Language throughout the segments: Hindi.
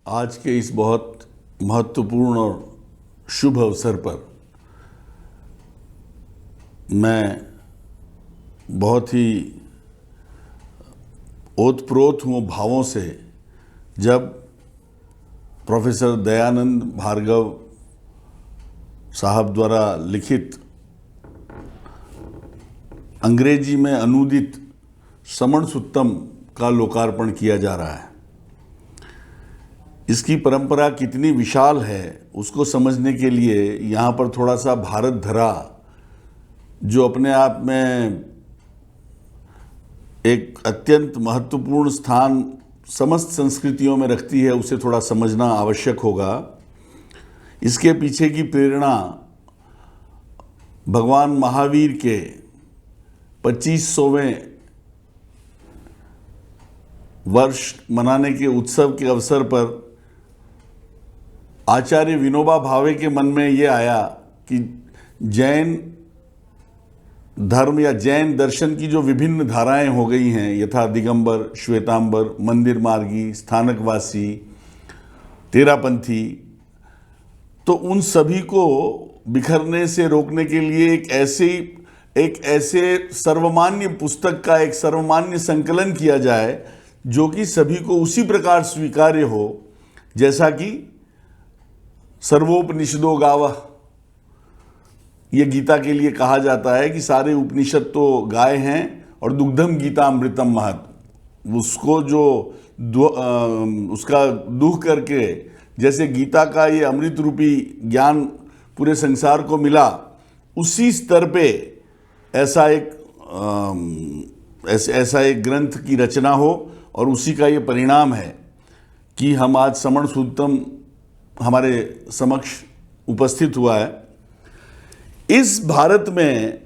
आज के इस बहुत महत्वपूर्ण और शुभ अवसर पर मैं बहुत ही ओतप्रोत हूँ भावों से जब प्रोफेसर दयानंद भार्गव साहब द्वारा लिखित अंग्रेजी में अनुदित समण सुत्तम का लोकार्पण किया जा रहा है। इसकी परंपरा कितनी विशाल है उसको समझने के लिए यहाँ पर थोड़ा सा भारत धरा, जो अपने आप में एक अत्यंत महत्वपूर्ण स्थान समस्त संस्कृतियों में रखती है, उसे थोड़ा समझना आवश्यक होगा। इसके पीछे की प्रेरणा भगवान महावीर के 2500वें वर्ष मनाने के उत्सव के अवसर पर आचार्य विनोबा भावे के मन में ये आया कि जैन धर्म या जैन दर्शन की जो विभिन्न धाराएं हो गई हैं, यथा दिगंबर, श्वेतांबर, मंदिर मार्गी, स्थानकवासी, तेरापंथी, तो उन सभी को बिखरने से रोकने के लिए एक ऐसे सर्वमान्य पुस्तक का एक सर्वमान्य संकलन किया जाए जो कि सभी को उसी प्रकार स्वीकार्य हो जैसा कि सर्वोपनिषदो गावः, ये गीता के लिए कहा जाता है कि सारे उपनिषद तो गाय हैं और दुग्धम गीता अमृतम महत्, उसको जो उसका दुह करके जैसे गीता का ये अमृत रूपी ज्ञान पूरे संसार को मिला, उसी स्तर पे ऐसा एक ग्रंथ की रचना हो और उसी का ये परिणाम है कि हम आज समण सुत्तम हमारे समक्ष उपस्थित हुआ है। इस भारत में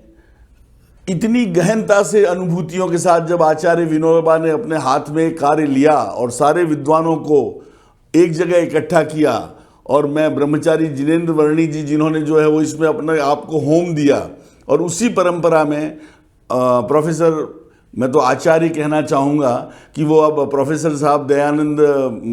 इतनी गहनता से अनुभूतियों के साथ जब आचार्य विनोबा ने अपने हाथ में कार्य लिया और सारे विद्वानों को एक जगह इकट्ठा किया, और मैं ब्रह्मचारी जिनेंद्र वर्णी जी जिन्होंने जो है वो इसमें अपने आप को होम दिया, और उसी परंपरा में प्रोफेसर, मैं तो आचार्य कहना चाहूँगा कि वो अब प्रोफेसर साहब दयानंद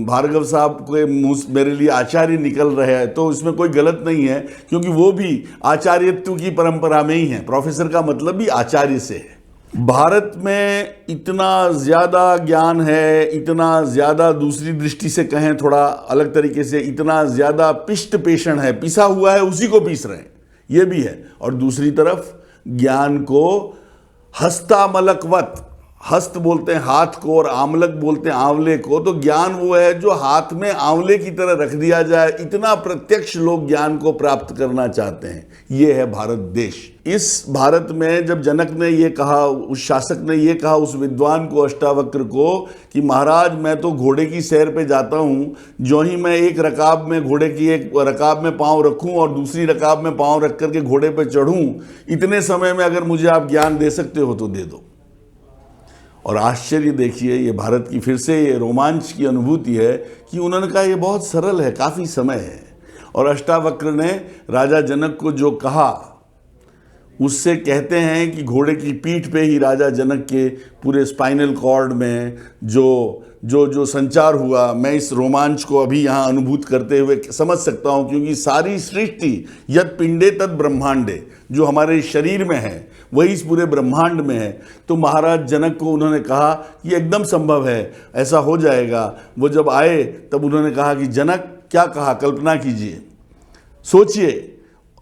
भार्गव साहब के मुँह मेरे लिए आचार्य निकल रहे हैं, तो इसमें कोई गलत नहीं है क्योंकि वो भी आचार्यत्व की परंपरा में ही है। प्रोफेसर का मतलब भी आचार्य से है। भारत में इतना ज़्यादा ज्ञान है, इतना ज़्यादा, दूसरी दृष्टि से कहें थोड़ा अलग तरीके से, इतना ज़्यादा पिष्ट पेषण है, पिसा हुआ है, उसी को पीस रहे हैं, ये भी है। और दूसरी तरफ ज्ञान को हस्तामलकवत, हस्त बोलते हैं हाथ को और आमलक बोलते हैं आंवले को, तो ज्ञान वो है जो हाथ में आंवले की तरह रख दिया जाए, इतना प्रत्यक्ष लोग ज्ञान को प्राप्त करना चाहते हैं। ये है भारत देश। इस भारत में जब जनक ने ये कहा, उस शासक ने ये कहा उस विद्वान को, अष्टावक्र को, कि महाराज मैं तो घोड़े की सैर पे जाता हूँ, जो ही मैं एक रकाब में घोड़े की एक रकाब में पाँव रखूँ और दूसरी रकाब में पाँव रख करके घोड़े पे चढ़ूँ, इतने समय में अगर मुझे आप ज्ञान दे सकते हो तो दे दो। और आश्चर्य देखिए, ये भारत की फिर से ये रोमांच की अनुभूति है कि उन्होंने कहा ये बहुत सरल है, काफ़ी समय है। और अष्टावक्र ने राजा जनक को जो कहा, उससे कहते हैं कि घोड़े की पीठ पे ही राजा जनक के पूरे स्पाइनल कॉर्ड में जो संचार हुआ, मैं इस रोमांच को अभी यहाँ अनुभूत करते हुए समझ सकता हूँ, क्योंकि सारी सृष्टि यद पिंडे तद ब्रह्मांडे, जो हमारे शरीर में है वही इस पूरे ब्रह्मांड में है। तो महाराज जनक को उन्होंने कहा कि एकदम संभव है, ऐसा हो जाएगा। वो जब आए तब उन्होंने कहा कि जनक क्या कहा, कल्पना कीजिए, सोचिए।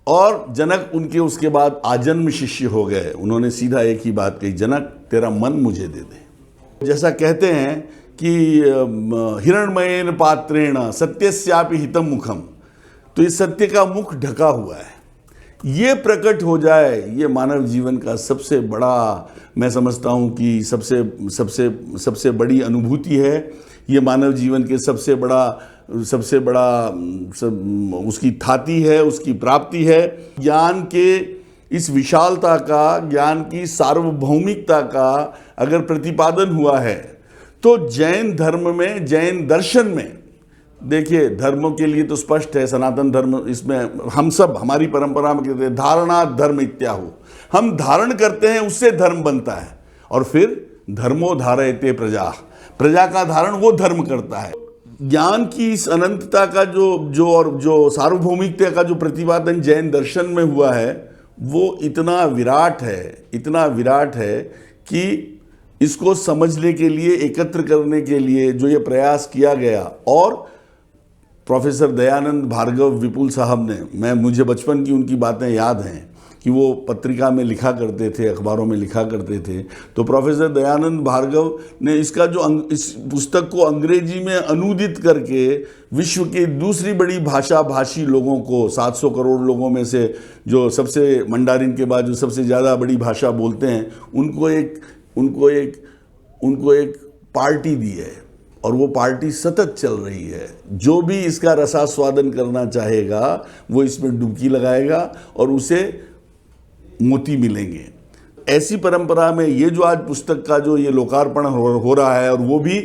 और जनक उनके उसके बाद आजन्म शिष्य हो गए। उन्होंने सीधा एक ही बात कही, जनक तेरा मन मुझे दे दे। जैसा कहते हैं कि हिरण्मयेन पात्रेण सत्यस्यापि हितम मुखम, तो इस सत्य का मुख ढका हुआ है, ये प्रकट हो जाए, ये मानव जीवन का सबसे बड़ा, मैं समझता हूँ कि सबसे बड़ी अनुभूति है। ये मानव जीवन के सबसे बड़ा उसकी थाती है, उसकी प्राप्ति है। ज्ञान के इस विशालता का, ज्ञान की सार्वभौमिकता का अगर प्रतिपादन हुआ है तो जैन धर्म में, जैन दर्शन में, देखिए धर्मों के लिए तो स्पष्ट है, सनातन धर्म, इसमें हम सब, हमारी परंपरा में कहते हैं धारणा धर्म इत्याहु, हम धारण करते हैं उससे धर्म बनता है। और फिर धर्मो धारयते प्रजा, प्रजा का धारण वो धर्म करता है। ज्ञान की इस अनंतता का जो सार्वभौमिकता का जो प्रतिपादन जैन दर्शन में हुआ है, वो इतना विराट है कि इसको समझने के लिए, एकत्र करने के लिए जो ये प्रयास किया गया, और प्रोफेसर दयानंद भार्गव विपुल साहब ने, मुझे बचपन की उनकी बातें याद हैं कि वो पत्रिका में लिखा करते थे, अखबारों में लिखा करते थे। तो प्रोफेसर दयानंद भार्गव ने इसका इस पुस्तक को अंग्रेजी में अनुदित करके विश्व की दूसरी बड़ी भाषी लोगों को, 700 करोड़ लोगों में से जो सबसे, मंडारिन के बाद जो सबसे ज़्यादा बड़ी भाषा बोलते हैं, उनको एक पार्टी दी है, और वो पार्टी सतत चल रही है। जो भी इसका रसास्वादन करना चाहेगा वो इसमें डुबकी लगाएगा और उसे मोती मिलेंगे। ऐसी परंपरा में ये जो आज पुस्तक का जो ये लोकार्पण हो रहा है, और वो भी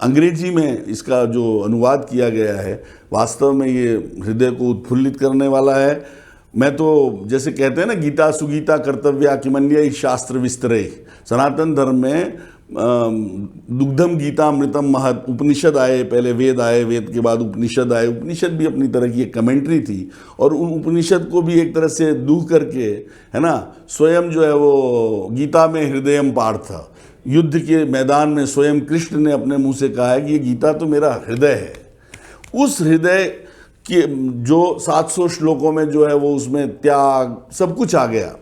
अंग्रेजी में इसका जो अनुवाद किया गया है, वास्तव में ये हृदय को उत्फुल्लित करने वाला है। मैं तो, जैसे कहते हैं ना, गीता सुगीता कर्तव्या किमन्य शास्त्र विस्तरे, सनातन धर्म में दुग्धम गीता अमृतम महत, उपनिषद आए, पहले वेद आए, वेद के बाद उपनिषद आए। उपनिषद भी अपनी तरह की एक कमेंट्री थी, और उन उपनिषद को भी एक तरह से दूह करके, है ना, स्वयं जो है वो गीता में हृदयम पार्थ, युद्ध के मैदान में स्वयं कृष्ण ने अपने मुंह से कहा है कि ये गीता तो मेरा हृदय है। उस हृदय के जो 700 श्लोकों में जो है वो, उसमें त्याग सब कुछ आ गया।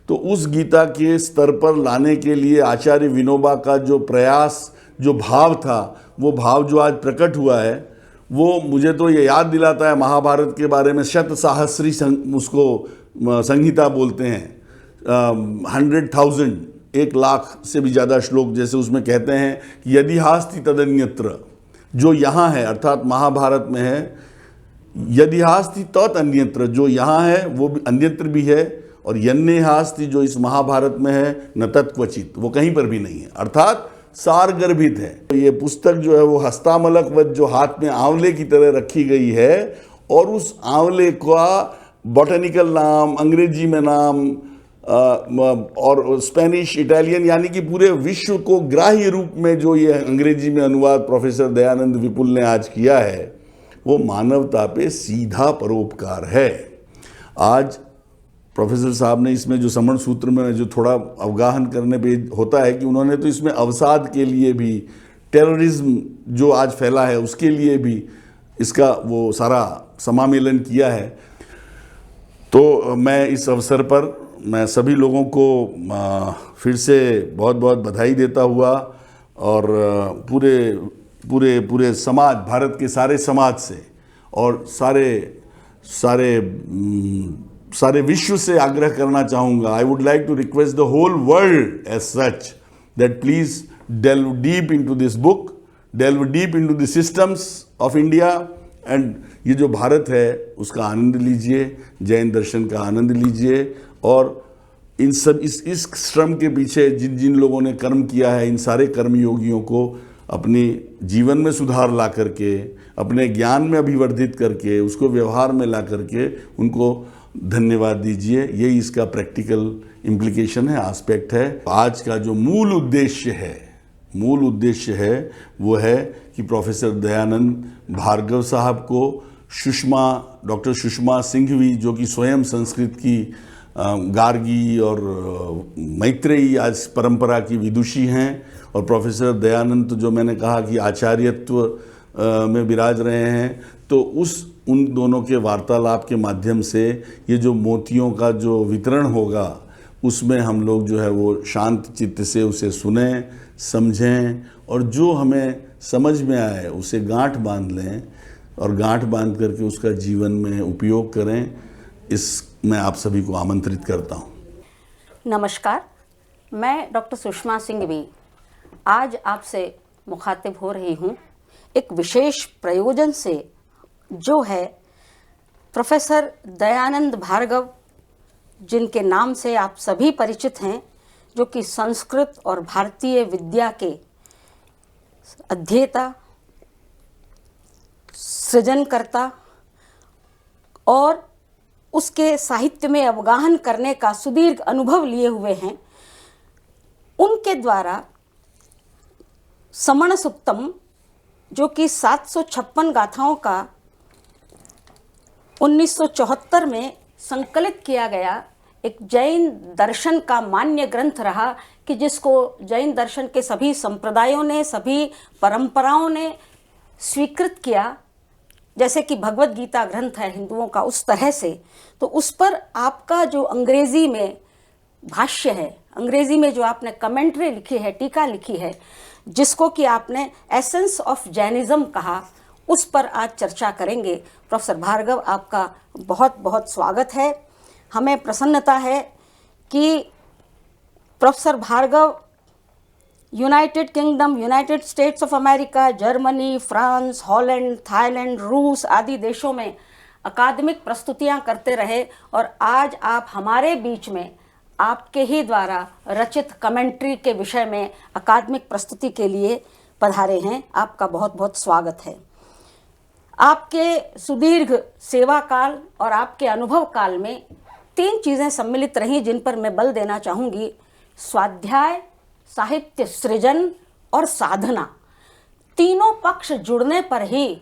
तो उस गीता के स्तर पर लाने के लिए आचार्य विनोबा का जो प्रयास, जो भाव था, वो भाव जो आज प्रकट हुआ है, वो मुझे तो ये याद दिलाता है महाभारत के बारे में। शत सहस्री उसको संहिता बोलते हैं, 100,000, 1,00,000 से भी ज़्यादा श्लोक, जैसे उसमें कहते हैं कि यदि हास्ति तदन्यत्र, जो यहाँ है अर्थात महाभारत में है, यदि हास्ति तत् अन्यत्र, जो यहाँ है वो भी अन्यत्र भी है, और यन्ने हास्ति, जो इस महाभारत में है, न तत्क्वचित, वो कहीं पर भी नहीं है, अर्थात सार गर्भित है। तो ये पुस्तक जो है वो हस्तामलकवत, जो हाथ में आंवले की तरह रखी गई है, और उस आंवले का बॉटनिकल नाम, अंग्रेजी में नाम, और स्पेनिश, इटालियन, यानी कि पूरे विश्व को ग्राह्य रूप में जो ये अंग्रेजी में अनुवाद प्रोफेसर दयानंद विपुल ने आज किया है, वो मानवता पे सीधा परोपकार है। आज प्रोफेसर साहब ने इसमें जो समण सूत्र में जो थोड़ा अवगाहन करने पे होता है कि उन्होंने तो इसमें अवसाद के लिए भी, टेररिज्म जो आज फैला है उसके लिए भी इसका वो सारा समामेलन किया है। तो मैं इस अवसर पर मैं सभी लोगों को फिर से बहुत बहुत बधाई देता हुआ, और पूरे समाज, भारत के सारे समाज से और सारे विश्व से आग्रह करना चाहूँगा, I would like to request the whole world as such that please delve deep into this book, delve deep into the systems of India, and ये जो भारत है उसका आनंद लीजिए, जैन दर्शन का आनंद लीजिए, और इन सब इस श्रम के पीछे जिन जिन लोगों ने कर्म किया है, इन सारे कर्मयोगियों को अपने जीवन में सुधार ला करके, अपने ज्ञान में अभिवर्धित करके, उसको व्यवहार में ला करके उनको धन्यवाद दीजिए। यही इसका प्रैक्टिकल इम्प्लीकेशन है, एस्पेक्ट है। आज का जो मूल उद्देश्य है वो है कि प्रोफेसर दयानंद भार्गव साहब को डॉक्टर सुषमा सिंघवी, जो कि स्वयं संस्कृत की गार्गी और मैत्रेयी आज परंपरा की विदुषी हैं, और प्रोफेसर दयानंद तो जो मैंने कहा कि आचार्यत्व में विराज रहे हैं, तो उन दोनों के वार्तालाप के माध्यम से ये जो मोतियों का जो वितरण होगा, उसमें हम लोग जो है वो शांत चित्त से उसे सुनें, समझें, और जो हमें समझ में आए उसे गांठ बांध लें, और गांठ बांध करके उसका जीवन में उपयोग करें। मैं आप सभी को आमंत्रित करता हूँ। नमस्कार, मैं डॉक्टर सुषमा सिंघवी आज आपसे मुखातिब हो रही हूँ एक विशेष प्रयोजन से, जो है प्रोफेसर दयानंद भार्गव, जिनके नाम से आप सभी परिचित हैं, जो कि संस्कृत और भारतीय विद्या के अध्येता, सृजनकर्ता और उसके साहित्य में अवगाहन करने का सुदीर्घ अनुभव लिए हुए हैं। उनके द्वारा समण सुक्तम जो कि 756 गाथाओं का 1974 में संकलित किया गया एक जैन दर्शन का मान्य ग्रंथ रहा, कि जिसको जैन दर्शन के सभी संप्रदायों ने, सभी परंपराओं ने स्वीकृत किया, जैसे कि भगवत गीता ग्रंथ है हिंदुओं का, उस तरह से। तो उस पर आपका जो अंग्रेजी में भाष्य है, अंग्रेजी में जो आपने कमेंट्री लिखी है, टीका लिखी है, जिसको कि आपने एसेंस ऑफ जैनिज्म कहा, उस पर आज चर्चा करेंगे। प्रोफेसर भार्गव, आपका बहुत बहुत स्वागत है। हमें प्रसन्नता है कि professor Bhargav United Kingdom, United States of America, Germany, France, Holland, Thailand, रूस आदि देशों में अकादमिक प्रस्तुतियां करते रहे, और आज आप हमारे बीच में आपके ही द्वारा रचित कमेंट्री के विषय में अकादमिक प्रस्तुति के लिए पधारे हैं। आपका बहुत बहुत स्वागत है। आपके सुदीर्घ सेवा काल और आपके अनुभव काल में 3 चीज़ें सम्मिलित रहीं जिन पर मैं बल देना चाहूँगी: स्वाध्याय, साहित्य सृजन और साधना। तीनों पक्ष जुड़ने पर ही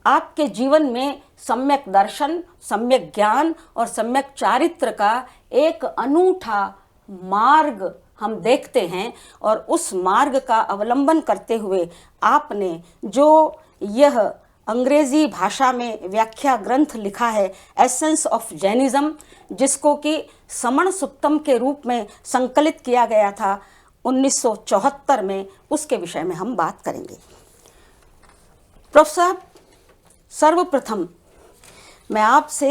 आपके जीवन में सम्यक दर्शन, सम्यक ज्ञान और सम्यक चारित्र का एक अनूठा मार्ग हम देखते हैं। और उस मार्ग का अवलंबन करते हुए आपने जो यह अंग्रेजी भाषा में व्याख्या ग्रंथ लिखा है, एसेंस ऑफ जैनिज्म, जिसको कि समण सुत्तम के रूप में संकलित किया गया था 1974 में, उसके विषय में हम बात करेंगे। प्रोफेसर साहब, सर्वप्रथम मैं आपसे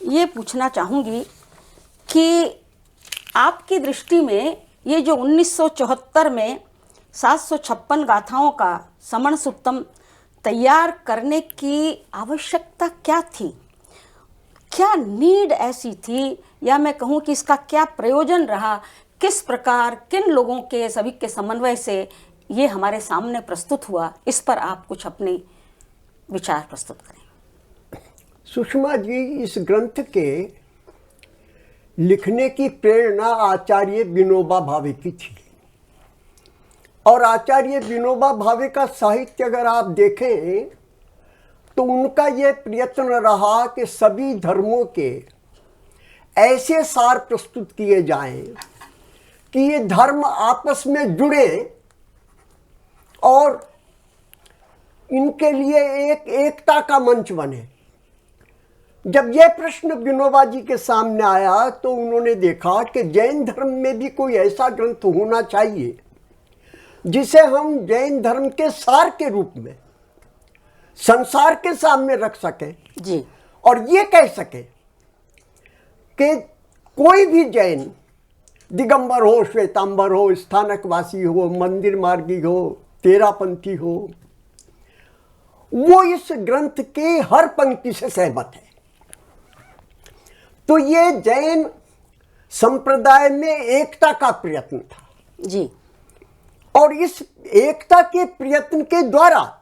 ये पूछना चाहूँगी कि आपकी दृष्टि में ये जो 1974 में 756 गाथाओं का समण सुत्तम तैयार करने की आवश्यकता क्या थी? क्या नीड ऐसी थी, या मैं कहूँ कि इसका क्या प्रयोजन रहा? किस प्रकार, किन लोगों के सभी के समन्वय से ये हमारे सामने प्रस्तुत हुआ? इस पर आप कुछ अपने विचार प्रस्तुत करें। सुषमा जी, इस ग्रंथ के लिखने की प्रेरणा आचार्य विनोबा भावे की थी, और आचार्य विनोबा भावे का साहित्य अगर आप देखें तो उनका ये प्रयत्न रहा कि सभी धर्मों के ऐसे सार प्रस्तुत किए जाएं कि ये धर्म आपस में जुड़े और इनके लिए एक एकता का मंच बने। जब यह प्रश्न विनोबा जी के सामने आया तो उन्होंने देखा कि जैन धर्म में भी कोई ऐसा ग्रंथ होना चाहिए जिसे हम जैन धर्म के सार के रूप में संसार के सामने रख सकें जी, और ये कह सकें कि कोई भी जैन, दिगंबर हो, श्वेतांबर हो, स्थानकवासी हो, मंदिर मार्गी हो, तेरापंथी हो, वो इस ग्रंथ के हर पंक्ति से सहमत है। तो ये जैन संप्रदाय में एकता का प्रयत्न था जी, और इस एकता के प्रयत्न के द्वारा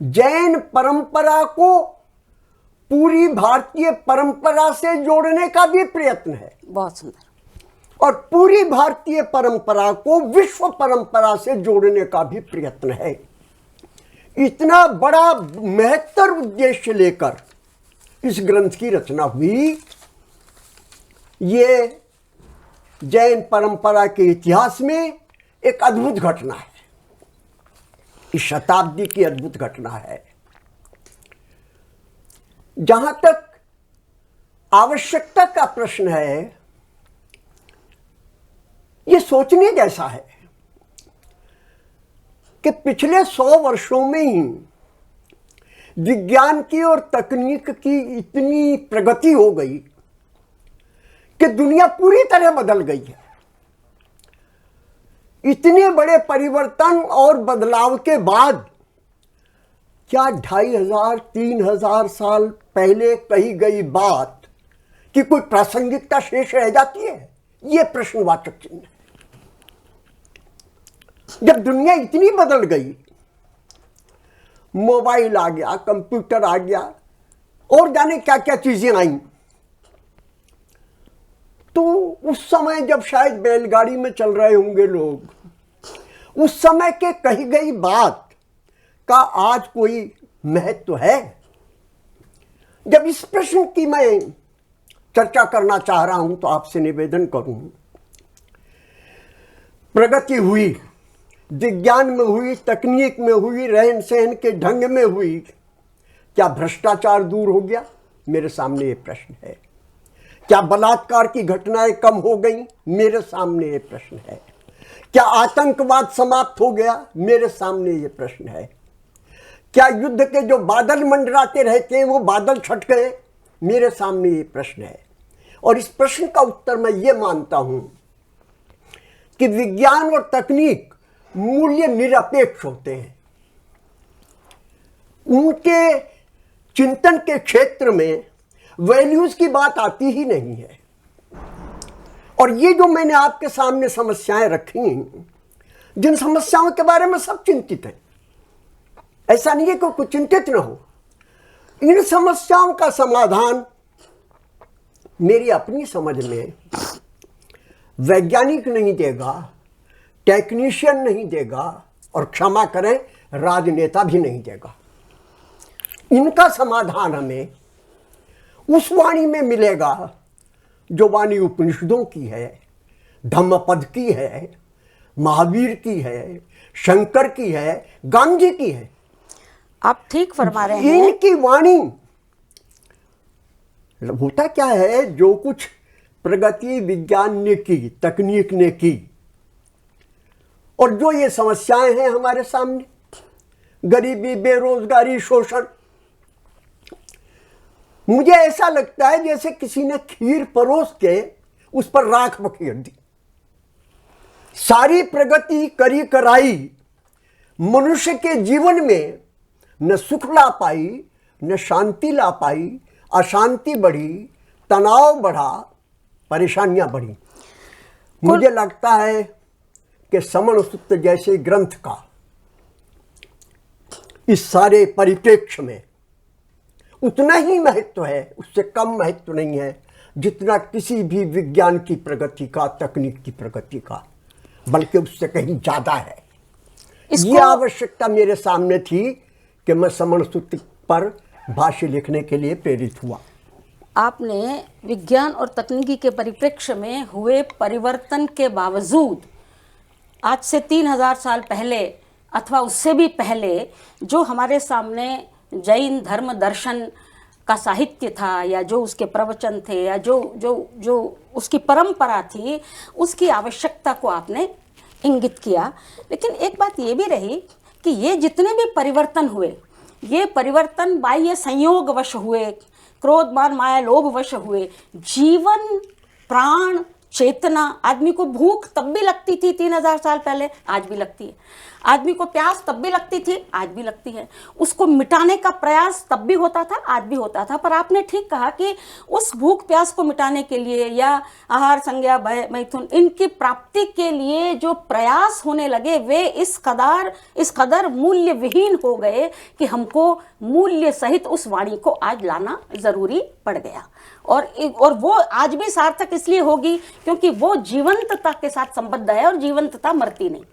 जैन परंपरा को पूरी भारतीय परंपरा से जोड़ने का भी प्रयत्न है। बहुत सुंदर। और पूरी भारतीय परंपरा को विश्व परंपरा से जोड़ने का भी प्रयत्न है। इतना बड़ा महत्तर उद्देश्य लेकर इस ग्रंथ की रचना हुई। ये जैन परंपरा के इतिहास में एक अद्भुत घटना है, इस शताब्दी की अद्भुत घटना है। जहां तक आवश्यकता का प्रश्न है, ये सोचने जैसा है कि पिछले 100 वर्षों में ही विज्ञान की और तकनीक की इतनी प्रगति हो गई कि दुनिया पूरी तरह बदल गई है। इतने बड़े परिवर्तन और बदलाव के बाद क्या 2500-3000 साल पहले कही गई बात की कोई प्रासंगिकता शेष रह जाती है? यह प्रश्नवाचक चिन्ह है। जब दुनिया इतनी बदल गई, मोबाइल आ गया, कंप्यूटर आ गया और जाने क्या क्या चीजें आई, तो उस समय जब शायद बैलगाड़ी में चल रहे होंगे लोग, उस समय के कही गई बात उसका आज कोई महत्व है? जब इस प्रश्न की मैं चर्चा करना चाह रहा हूं तो आपसे निवेदन करूं, प्रगति हुई, विज्ञान में हुई, तकनीक में हुई, रहन सहन के ढंग में हुई, क्या भ्रष्टाचार दूर हो गया? मेरे सामने ये प्रश्न है। क्या बलात्कार की घटनाएं कम हो गई? मेरे सामने ये प्रश्न है। क्या आतंकवाद समाप्त हो गया? मेरे सामने ये प्रश्न है। क्या युद्ध के जो बादल मंडराते रहते हैं वो बादल छट गए? मेरे सामने ये प्रश्न है। और इस प्रश्न का उत्तर मैं ये मानता हूं कि विज्ञान और तकनीक मूल्य निरपेक्ष होते हैं। उनके चिंतन के क्षेत्र में वैल्यूज की बात आती ही नहीं है। और ये जो मैंने आपके सामने समस्याएं रखी, जिन समस्याओं के बारे में सब चिंतित हैं, ऐसा नहीं है कि कोई चिंतित न हो, इन समस्याओं का समाधान मेरी अपनी समझ में वैज्ञानिक नहीं देगा, टेक्नीशियन नहीं देगा, और क्षमा करें राजनेता भी नहीं देगा। इनका समाधान हमें उस वाणी में मिलेगा जो वाणी उपनिषदों की है, धम्मपद की है, महावीर की है, शंकर की है, गांधी की है। आप ठीक फरमा रहे हैं। इनकी वाणी, होता क्या है, जो कुछ प्रगति विज्ञान ने की, तकनीक ने की, और जो ये समस्याएं हैं हमारे सामने, गरीबी, बेरोजगारी, शोषण, मुझे ऐसा लगता है जैसे किसी ने खीर परोस के उस पर राख बखेर दी। सारी प्रगति करी कराई मनुष्य के जीवन में न सुख ला पाई, न शांति ला पाई, अशांति बढ़ी, तनाव बढ़ा, परेशानियां बढ़ी। मुझे लगता है कि समण सूत्र जैसे ग्रंथ का इस सारे परिप्रेक्ष्य में उतना ही महत्व है, उससे कम महत्व नहीं है जितना किसी भी विज्ञान की प्रगति का, तकनीक की प्रगति का, बल्कि उससे कहीं ज्यादा है। ये आवश्यकता मेरे सामने थी कि मैं समण सूत्र पर भाष्य लिखने के लिए प्रेरित हुआ। आपने विज्ञान और तकनीकी के परिप्रेक्ष्य में हुए परिवर्तन के बावजूद आज से 3000 साल पहले अथवा उससे भी पहले जो हमारे सामने जैन धर्म दर्शन का साहित्य था, या जो उसके प्रवचन थे, या जो जो जो उसकी परंपरा थी, उसकी आवश्यकता को आपने इंगित किया। लेकिन एक बात ये भी रही कि ये जितने भी परिवर्तन हुए, ये परिवर्तन बाह्य संयोगवश हुए, क्रोध मान माया लोभ वश हुए। जीवन, प्राण, चेतना, आदमी को भूख तब भी लगती थी 3000 साल पहले, आज भी लगती है। आदमी को प्यास तब भी लगती थी, आज भी लगती है। उसको मिटाने का प्रयास तब भी होता था, आज भी होता था। पर आपने ठीक कहा कि उस भूख प्यास को मिटाने के लिए, या आहार, संज्ञा, भय, मैथुन, इनकी प्राप्ति के लिए जो प्रयास होने लगे, वे इस कदर मूल्य विहीन हो गए कि हमको मूल्य सहित उस वाणी को आज लाना जरूरी पड़ गया। और वो आज भी सार्थक इसलिए होगी क्योंकि वो जीवंतता के साथ संबद्ध है, और जीवंतता मरती नहीं,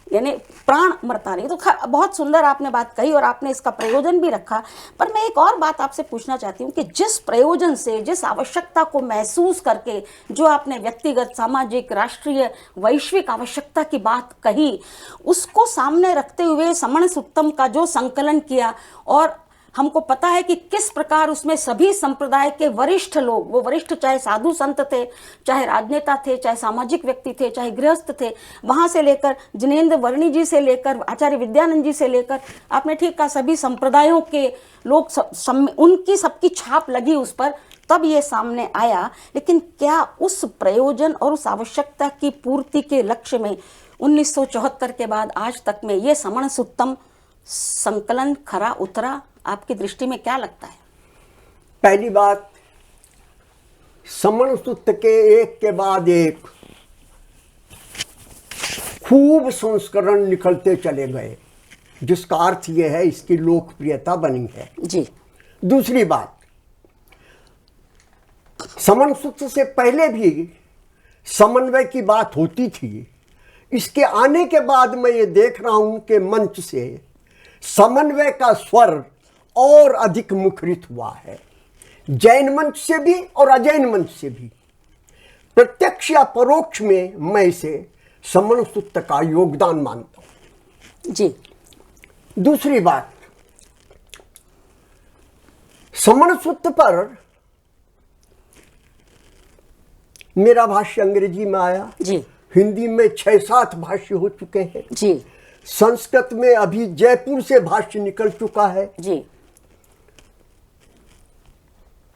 यानी प्राण मरता नहीं। तो बहुत सुंदर आपने बात कही और आपने इसका प्रयोजन भी रखा। पर मैं एक और बात आपसे पूछना चाहती हूँ कि जिस प्रयोजन से, जिस आवश्यकता को महसूस करके, जो आपने व्यक्तिगत, सामाजिक, राष्ट्रीय, वैश्विक आवश्यकता की बात कही, उसको सामने रखते हुए समण सूत्रम का जो संकलन किया, और हमको पता है कि किस प्रकार उसमें सभी संप्रदाय के वरिष्ठ लोग, वो वरिष्ठ चाहे साधु संत थे, चाहे राजनेता थे, चाहे सामाजिक व्यक्ति थे, चाहे गृहस्थ थे, वहां से लेकर जिनेंद्र वर्णी जी से लेकर आचार्य विद्यानंद जी से लेकर, आपने ठीक कहा, सभी संप्रदायों के लोग, उनकी सबकी छाप लगी उस पर, तब ये सामने आया। लेकिन क्या उस प्रयोजन और उस आवश्यकता की पूर्ति के लक्ष्य में 1974 के बाद आज तक में ये समण सूत्रम संकलन खरा उतरा? आपकी दृष्टि में क्या लगता है? पहली बात, समण सूत्र के एक के बाद एक खूब संस्करण निकलते चले गए, जिसका अर्थ यह है इसकी लोकप्रियता बनी है जी। दूसरी बात, समण सूत्र से पहले भी समन्वय की बात होती थी। इसके आने के बाद मैं ये देख रहा हूं कि मंच से समन्वय का स्वर और अधिक मुखरित हुआ है, जैन मंच से भी और अजैन मंच से भी। प्रत्यक्ष या परोक्ष में मैं इसे समण सूत्र का योगदान मानता हूं। जी। दूसरी बात, समण सूत्र पर मेरा भाष्य अंग्रेजी में आया, जी। हिंदी में 6-7 भाष्य हो चुके हैं, जी। संस्कृत में अभी जयपुर से भाष्य निकल चुका है। जी।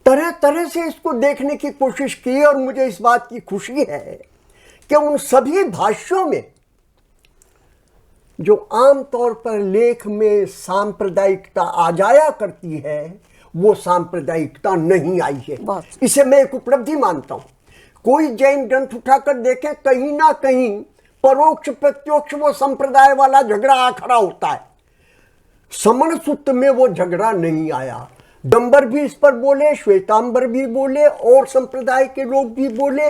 तरह तरह से इसको देखने की कोशिश की और मुझे इस बात की खुशी है कि उन सभी भाष्यों में जो आमतौर पर लेख में सांप्रदायिकता आ जाया करती है, वो सांप्रदायिकता नहीं आई है। बहुत। इसे मैं एक उपलब्धि मानता हूं। कोई जैन ग्रंथ उठाकर देखें, कहीं ना कहीं परोक्ष प्रत्योक्ष वो संप्रदाय वाला झगड़ा आ खड़ा होता है। समण सूत्र में वो झगड़ा नहीं आया। डंबर भी इस पर बोले, श्वेतांबर भी बोले, और संप्रदाय के लोग भी बोले।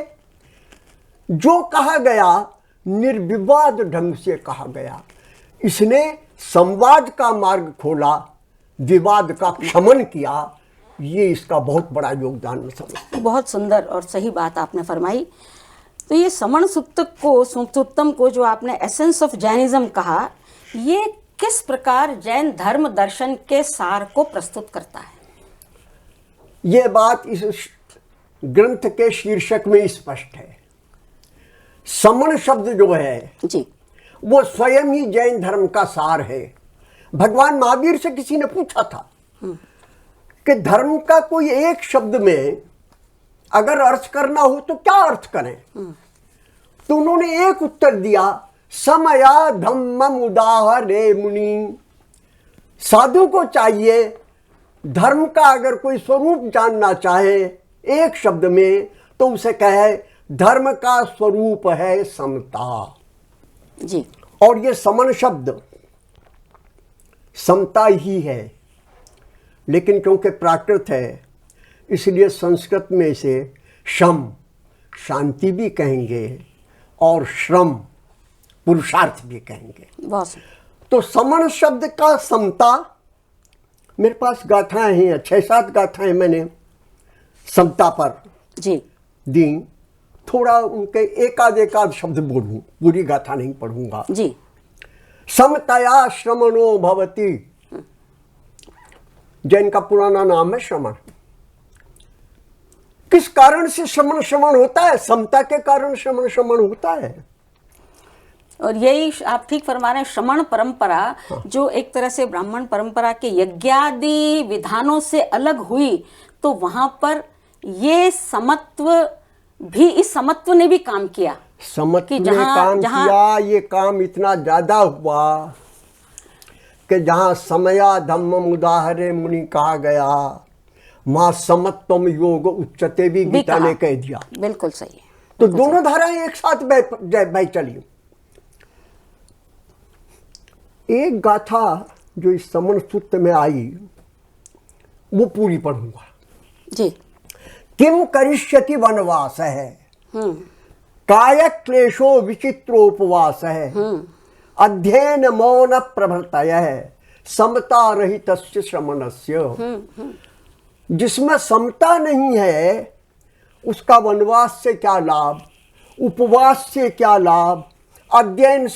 जो कहा गया निर्विवाद ढंग से कहा गया। इसने संवाद का मार्ग खोला, विवाद का शमन किया। ये इसका बहुत बड़ा योगदान मैं समझता हूं। बहुत सुंदर और सही बात आपने फरमाई। तो ये समण सूक्तम को जो आपने एसेंस ऑफ जैनिज्म कहा, ये किस प्रकार जैन धर्म दर्शन के सार को प्रस्तुत करता है? ये बात इस ग्रंथ के शीर्षक में स्पष्ट है। समण शब्द जो है जी। वो स्वयं ही जैन धर्म का सार है। भगवान महावीर से किसी ने पूछा था कि धर्म का कोई एक शब्द में अगर अर्थ करना हो तो क्या अर्थ करें? तो उन्होंने एक उत्तर दिया, समया धम्मम उदाहरे मुनि। साधु को चाहिए धर्म का अगर कोई स्वरूप जानना चाहे एक शब्द में, तो उसे कहे धर्म का स्वरूप है समता। जी। और ये समण शब्द समता ही है, लेकिन क्योंकि प्राकृत है इसलिए संस्कृत में इसे शम शांति भी कहेंगे और श्रम पुरुषार्थ भी कहेंगे। बहुत। तो समण शब्द का समता, मेरे पास गाथाएं हैं, 6-7 गाथाएं मैंने समता पर जी दी। थोड़ा उनके एकाध शब्द बोलूं, पूरी गाथा नहीं पढ़ूंगा। जी। समतया श्रमणो भवति, जैन का पुराना नाम है श्रमण। किस कारण से श्रमण होता है? समता के कारण श्रमण होता है। और यही आप ठीक फरमा रहे हैं, श्रमण परंपरा जो एक तरह से ब्राह्मण परंपरा के यज्ञादि विधानों से अलग हुई, तो वहां पर ये समत्व भी, इस समत्व ने भी काम किया। समत्व ने काम किया। ये काम इतना ज्यादा हुआ कि जहां समया धम्मम उदाहरे मुनि कहा गया, मां समत्वम योग उच्चते भी गीता ने कह दिया। बिल्कुल सही है। तो दोनों धाराएं एक साथ बह चली। एक गाथा जो इस समण सूत्र में आई वो पूरी पढ़ूंगा। जी। किम करिष्यति वनवास है, काय क्लेशो विचित्रोपवास है, अध्ययन मौन प्रभृतय समता रहित श्रमणस्य। जिसमें समता नहीं है उसका वनवास से क्या लाभ, उपवास से क्या लाभ, अध्ययन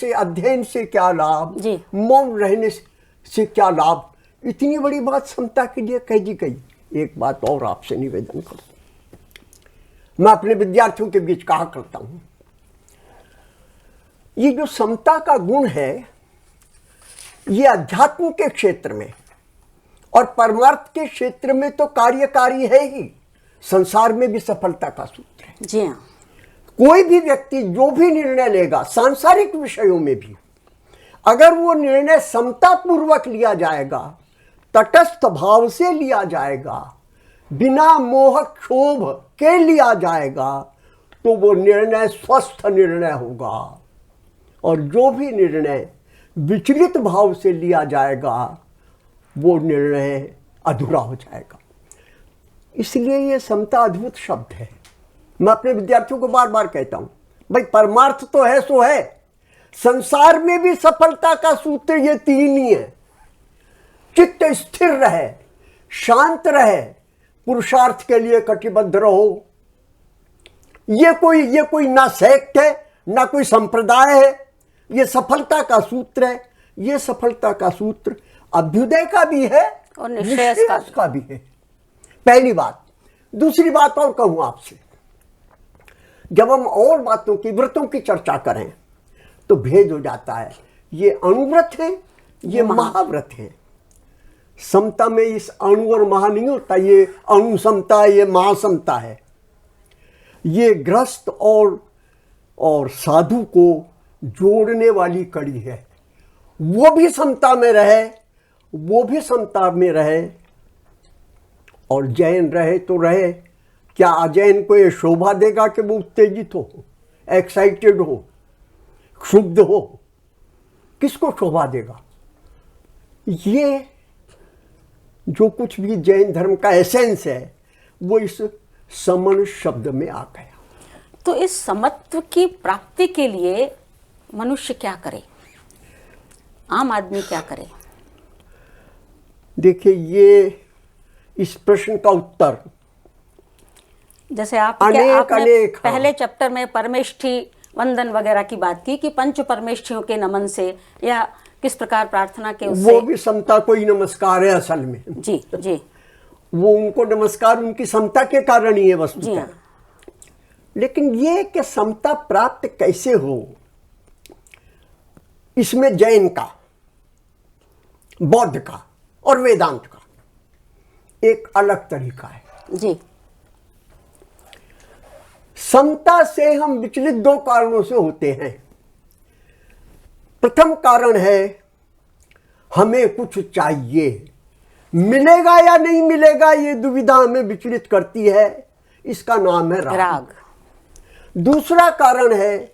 से क्या लाभ, मौन रहने से क्या लाभ। इतनी बड़ी बात समता के लिए कह दी गई। एक बात और आपसे निवेदन करूं, मैं अपने विद्यार्थियों के बीच कहा करता हूं, ये जो समता का गुण है ये अध्यात्म के क्षेत्र में और परमार्थ के क्षेत्र में तो कार्यकारी है ही, संसार में भी सफलता का सूत्र है। जी हाँ। कोई भी व्यक्ति जो भी निर्णय लेगा सांसारिक विषयों में भी, अगर वो निर्णय समता पूर्वक लिया जाएगा, तटस्थ भाव से लिया जाएगा, बिना मोह क्षोभ के लिया जाएगा, तो वो निर्णय स्वस्थ निर्णय होगा। और जो भी निर्णय विचलित भाव से लिया जाएगा वो निर्णय अधूरा हो जाएगा। इसलिए ये समता अद्भुत शब्द है। मैं अपने विद्यार्थियों को बार बार कहता हूं, भाई परमार्थ तो है सो है, संसार में भी सफलता का सूत्र ये 3 ही है। चित्त स्थिर रहे, शांत रहे, पुरुषार्थ के लिए कटिबद्ध रहो। ये कोई ना सेक्ट है, ना कोई संप्रदाय है, ये सफलता का सूत्र है। ये सफलता का सूत्र अभ्युदय का भी है और निश्रेयस का भी है। पहली बात। दूसरी बात और कहूं आपसे, जब हम और बातों की, व्रतों की चर्चा करें तो भेद हो जाता है। ये अणुव्रत है, ये महाव्रत है। समता में इस अणु और महा नहीं होता, ये अणु समता है, ये महासमता है। ये गृहस्थ और साधु को जोड़ने वाली कड़ी है। वो भी समता में रहे, वो भी समता में रहे, और जैन रहे तो रहे। क्या अजैन को ये शोभा देगा कि वो उत्तेजित हो, एक्साइटेड हो, क्षुब्ध हो? किसको शोभा देगा? ये जो कुछ भी जैन धर्म का एसेंस है वो इस समन शब्द में आ गया। तो इस समत्व की प्राप्ति के लिए मनुष्य क्या करे, आम आदमी क्या करे? देखिए, ये इस प्रश्न का उत्तर जैसे आपने अनेक पहले चैप्टर में परमेष्ठी वंदन वगैरह की बात की कि पंच परमेष्ठियों के नमन से या किस प्रकार प्रार्थना के उससे, वो भी समता को ही नमस्कार है असल में। जी जी, वो उनको नमस्कार उनकी समता के कारण ही है जी वस्तुतः। हाँ। लेकिन ये कि समता प्राप्त कैसे हो, इसमें जैन का, बौद्ध का और वेदांत का एक अलग तरीका है। जी, समता से हम विचलित दो कारणों से होते हैं। प्रथम कारण है हमें कुछ चाहिए, मिलेगा या नहीं मिलेगा ये दुविधा हमें विचलित करती है, इसका नाम है राग। दूसरा कारण है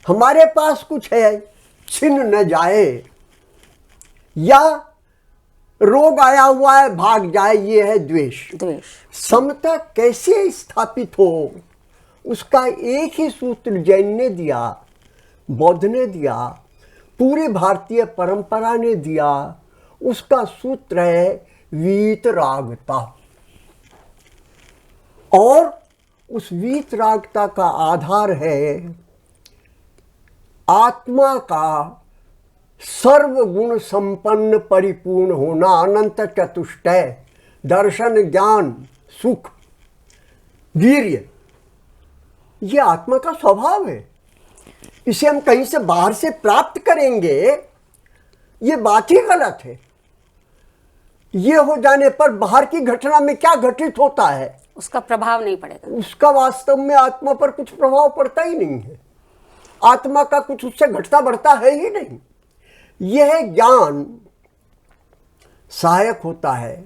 हमारे पास कुछ है, छिन न जाए, या रोग आया हुआ है भाग जाए, ये है द्वेष। समता कैसे स्थापित हो, उसका एक ही सूत्र जैन ने दिया, बौद्ध ने दिया, पूरी भारतीय परंपरा ने दिया। उसका सूत्र है वीतरागता, और उस वीतरागता का आधार है आत्मा का सर्वगुण संपन्न परिपूर्ण होना, अनंत चतुष्टय, दर्शन, ज्ञान, सुख, वीर्य। ये आत्मा का स्वभाव है। इसे हम कहीं से बाहर से प्राप्त करेंगे, ये बात ही गलत है। ये हो जाने पर बाहर की घटना में क्या घटित होता है, उसका प्रभाव नहीं पड़ेगा। उसका वास्तव में आत्मा पर कुछ प्रभाव पड़ता ही नहीं है। आत्मा का कुछ उससे घटता बढ़ता है ही नहीं। यह ज्ञान सहायक होता है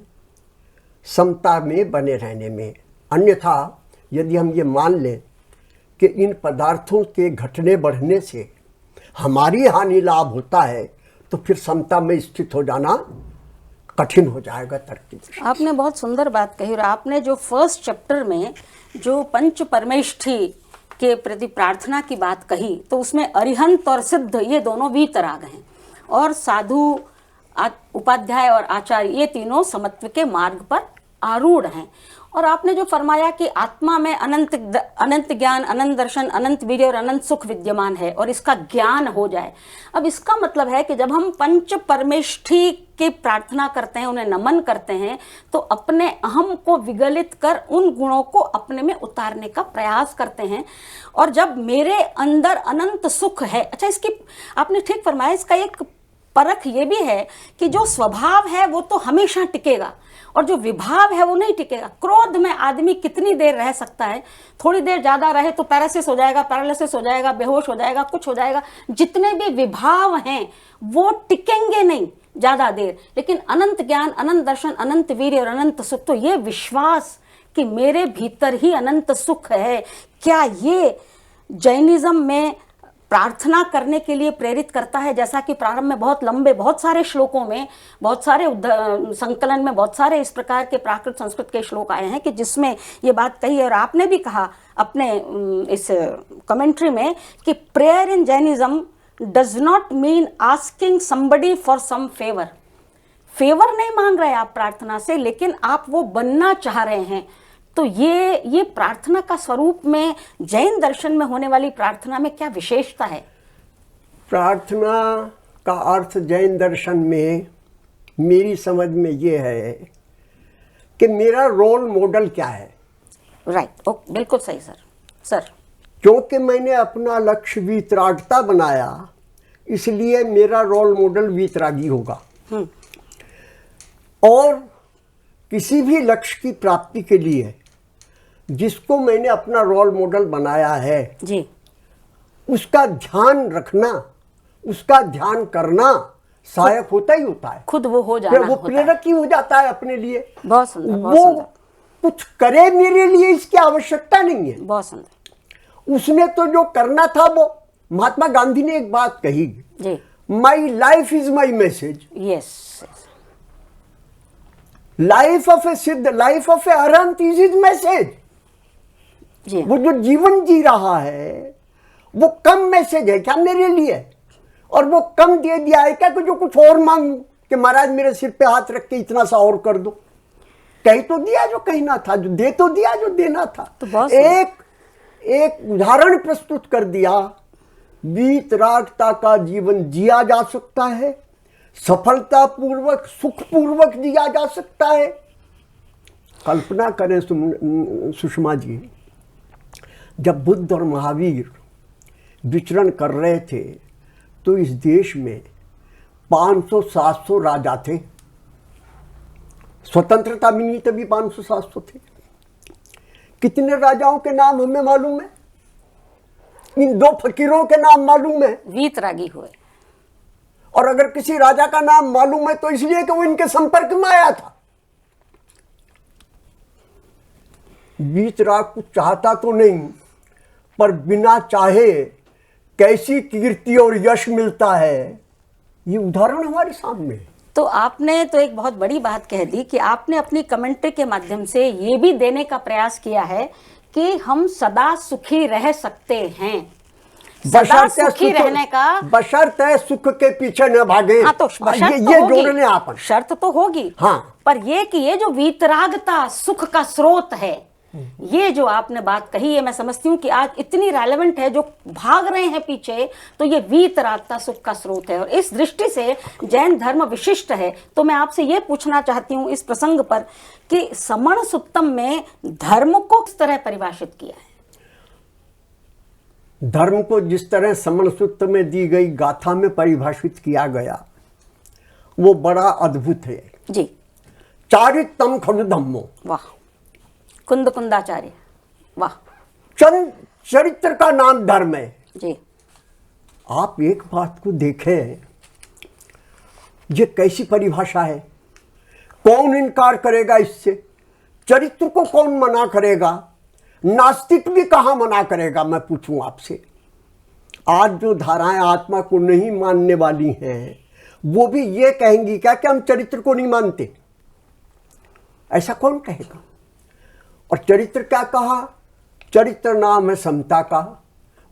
समता में बने रहने में। अन्यथा यदि हम ये मान लें कि इन पदार्थों के घटने बढ़ने से हमारी हानि लाभ होता है, तो फिर समता में स्थित हो जाना कठिन हो जाएगा तर्क। आपने बहुत सुंदर बात कही, और आपने जो फर्स्ट चैप्टर में जो पंच परमेष्ठी के प्रति प्रार्थना की बात कही, तो उसमें अरिहंत और सिद्ध ये दोनों वीतराग हैं, और साधु, उपाध्याय और आचार्य ये तीनों समत्व के मार्ग पर आरूढ़ हैं। और आपने जो फरमाया कि आत्मा में अनंत ज्ञान, अनंत दर्शन, अनंत वीर्य और अनंत सुख विद्यमान है, और इसका ज्ञान हो जाए। अब इसका मतलब है कि जब हम पंच परमेष्ठी की प्रार्थना करते हैं, उन्हें नमन करते हैं, तो अपने अहम को विगलित कर उन गुणों को अपने में उतारने का प्रयास करते हैं। और जब मेरे अंदर अनंत सुख है, अच्छा, इसकी आपने ठीक फरमाया, इसका एक परख ये भी है कि जो स्वभाव है वो तो हमेशा टिकेगा, और जो विभाव है वो नहीं टिकेगा। क्रोध में आदमी कितनी देर रह सकता है, थोड़ी देर ज्यादा रहे तो पैरालिसिस हो जाएगा, पैरालिसिस हो जाएगा, बेहोश हो जाएगा, कुछ हो जाएगा। जितने भी विभाव हैं वो टिकेंगे नहीं ज्यादा देर। लेकिन अनंत ज्ञान, अनंत दर्शन, अनंत वीर्य और अनंत सुख, तो ये विश्वास कि मेरे भीतर ही अनंत सुख है, क्या ये जैनिज्म में प्रार्थना करने के लिए प्रेरित करता है? जैसा कि प्रारंभ में बहुत लंबे, बहुत सारे श्लोकों में, बहुत सारे संकलन में बहुत सारे इस प्रकार के प्राकृत संस्कृत के श्लोक आए हैं कि जिसमें ये बात कही है, और आपने भी कहा अपने इस कमेंट्री में कि prayer in Jainism does not mean asking somebody for some favour. Favour नहीं मांग रहे आप प्रार्थना से, लेकिन आप वो बनना चाह रहे हैं। तो ये प्रार्थना का स्वरूप में, जैन दर्शन में होने वाली प्रार्थना में क्या विशेषता है? प्रार्थना का अर्थ जैन दर्शन में मेरी समझ में ये है कि मेरा रोल मॉडल क्या है। राइट, बिल्कुल सही सर। क्योंकि मैंने अपना लक्ष्य वीतरागता बनाया, इसलिए मेरा रोल मॉडल वीतरागी होगा। और किसी भी लक्ष्य की प्राप्ति के लिए जिसको मैंने अपना रोल मॉडल बनाया है जी, उसका ध्यान रखना, उसका ध्यान करना सहायक होता ही होता है। खुद वो हो जाना, वो प्रेरक ही हो जाता है अपने लिए। बहुत सुंदर, बहुत वो सुंदर। कुछ करे मेरे लिए इसकी आवश्यकता नहीं है। बहुत सुंदर। उसने तो जो करना था वो, महात्मा गांधी ने एक बात कही, जी, my life is my message. Yes, life of a siddha, life of a arhant is his message. जी, वो जो जीवन जी रहा है वो कम मैसेज है क्या मेरे लिए? और वो कम दे दिया है क्या कि जो कुछ और मांगू कि महाराज मेरे सिर पे हाथ रख के इतना सा और कर दो? कह तो दिया जो कहना था, जो दे तो दिया जो देना था। तो बहुत एक उदाहरण प्रस्तुत कर दिया। वीतरागता का जीवन जिया जा सकता है, सफलता पूर्वक, सुख पूर्वक जिया जा सकता है। कल्पना करें सुषमा जी, जब बुद्ध और महावीर विचरण कर रहे थे तो इस देश में 500-700 राजा थे। स्वतंत्रता मिली तभी 500-700 थे। कितने राजाओं के नाम हमें मालूम है? इन 2 फकीरों के नाम मालूम है। वीतरागी हुए। और अगर किसी राजा का नाम मालूम है तो इसलिए कि वो इनके संपर्क में आया था। वीतराग कुछ चाहता तो नहीं, पर बिना चाहे कैसी कीर्ति और यश मिलता है, ये उदाहरण हमारे सामने है। तो आपने तो एक बहुत बड़ी बात कह दी कि आपने अपनी कमेंट्री के माध्यम से ये भी देने का प्रयास किया है कि हम सदा सुखी रह सकते हैं। सदा सुखी रहने का बशर्ते सुख के पीछे न भागे। हाँ, तो ये जोड़ लें आप। शर्त तो होगी। हाँ, पर ये कि ये जो वीतरागता सुख का स्रोत है, ये जो आपने बात कही, ये मैं समझती हूँ कि आज इतनी रेलेवेंट है। जो भाग रहे हैं पीछे, तो ये वीतरागता सुख का स्रोत है। और इस दृष्टि से जैन धर्म विशिष्ट है। तो मैं आपसे ये पूछना चाहती हूँ इस प्रसंग पर कि समण सुत्तम में धर्म को किस तरह परिभाषित किया है? धर्म को जिस तरह समण सूत्र में दी गई गाथा में परिभाषित किया गया वो बड़ा अद्भुत है जी। चारितम खलु धम्मो। वाह, कुंद कुंदाचार्य, वाह। चरित्र का नाम धर्म है जी। आप एक बात को देखें, ये कैसी परिभाषा है? कौन इनकार करेगा इससे? चरित्र को कौन मना करेगा? नास्तिक भी कहां मना करेगा? मैं पूछूं आपसे। आज जो धाराएं आत्मा को नहीं मानने वाली हैं वो भी ये कहेंगी क्या कि हम चरित्र को नहीं मानते? ऐसा कौन कहेगा? और चरित्र क्या कहा? चरित्र नाम है समता का।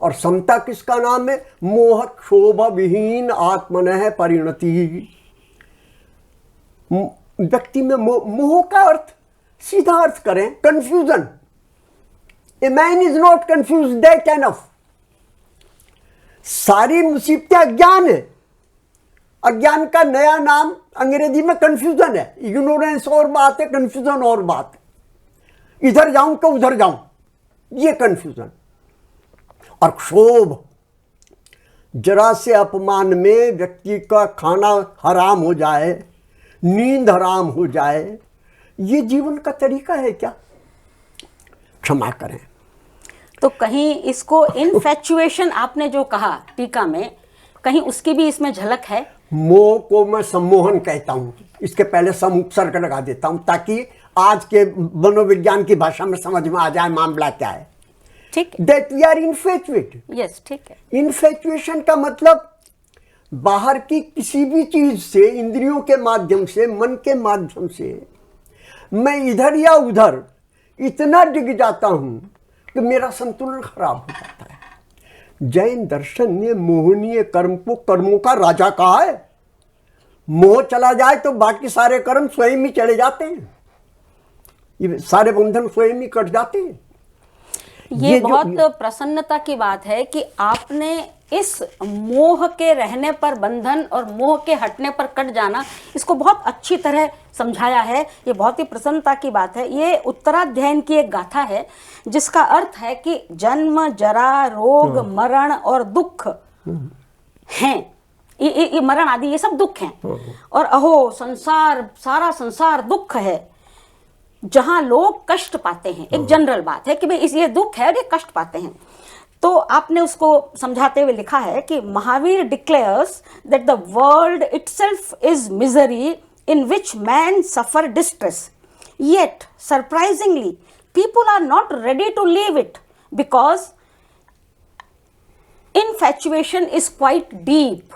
और समता किसका नाम है? मोह क्षोभ विहीन आत्मनः परिणति। व्यक्ति में मोह का अर्थ सीधा अर्थ करें, confusion. A man is not confuse that enough. सारी मुसीबतें अज्ञान है। अज्ञान का नया नाम अंग्रेजी में कंफ्यूजन है। इग्नोरेंस और बात है, कंफ्यूजन और बात है। इधर जाऊं तो उधर जाऊं, ये कंफ्यूजन। और क्षोभ, जरा से अपमान में व्यक्ति का खाना हराम हो जाए, नींद हराम हो जाए, ये जीवन का तरीका है क्या? क्षमा करें। तो कहीं इसको इनफैचुएशन आपने जो कहा टीका में, कहीं उसकी भी इसमें झलक है? मोह को मैं सम्मोहन कहता हूं। इसके पहले सम उपसर्ग लगा देता हूं ताकि आज के मनोविज्ञान की भाषा में समझ में आ जाए मामला क्या है। ठीक है। That we are infatuated. Yes, ठीक है। इन्फेचुएशन का मतलब बाहर की किसी भी चीज से, इंद्रियों के माध्यम से, मन के माध्यम से मैं इधर या उधर इतना डिग जाता हूं कि मेरा संतुलन खराब हो जाता है। जैन दर्शन ने मोहनीय कर्म को कर्मों का राजा कहा है। मोह चला जाए तो बाकी सारे कर्म स्वयं ही चले जाते हैं, ये सारे बंधन स्वयं ही कट जाते हैं। ये बहुत प्रसन्नता की बात है कि आपने इस मोह के रहने पर बंधन और मोह के हटने पर कट जाना, इसको बहुत अच्छी तरह समझाया है। ये बहुत ही प्रसन्नता की बात है। ये उत्तराध्यायन की एक गाथा है जिसका अर्थ है कि जन्म, जरा, रोग, मरण और दुख हैं, ये मरण आदि ये सब दुख हैं। और अहो संसार, सारा संसार दुख है जहां लोग कष्ट पाते हैं। एक जनरल बात है कि भाई ये दुख है और ये कष्ट पाते हैं। तो आपने उसको समझाते हुए लिखा है कि Mahavir declares that the world itself is misery in which man suffer distress, yet surprisingly people are not ready to leave it because infatuation is quite deep.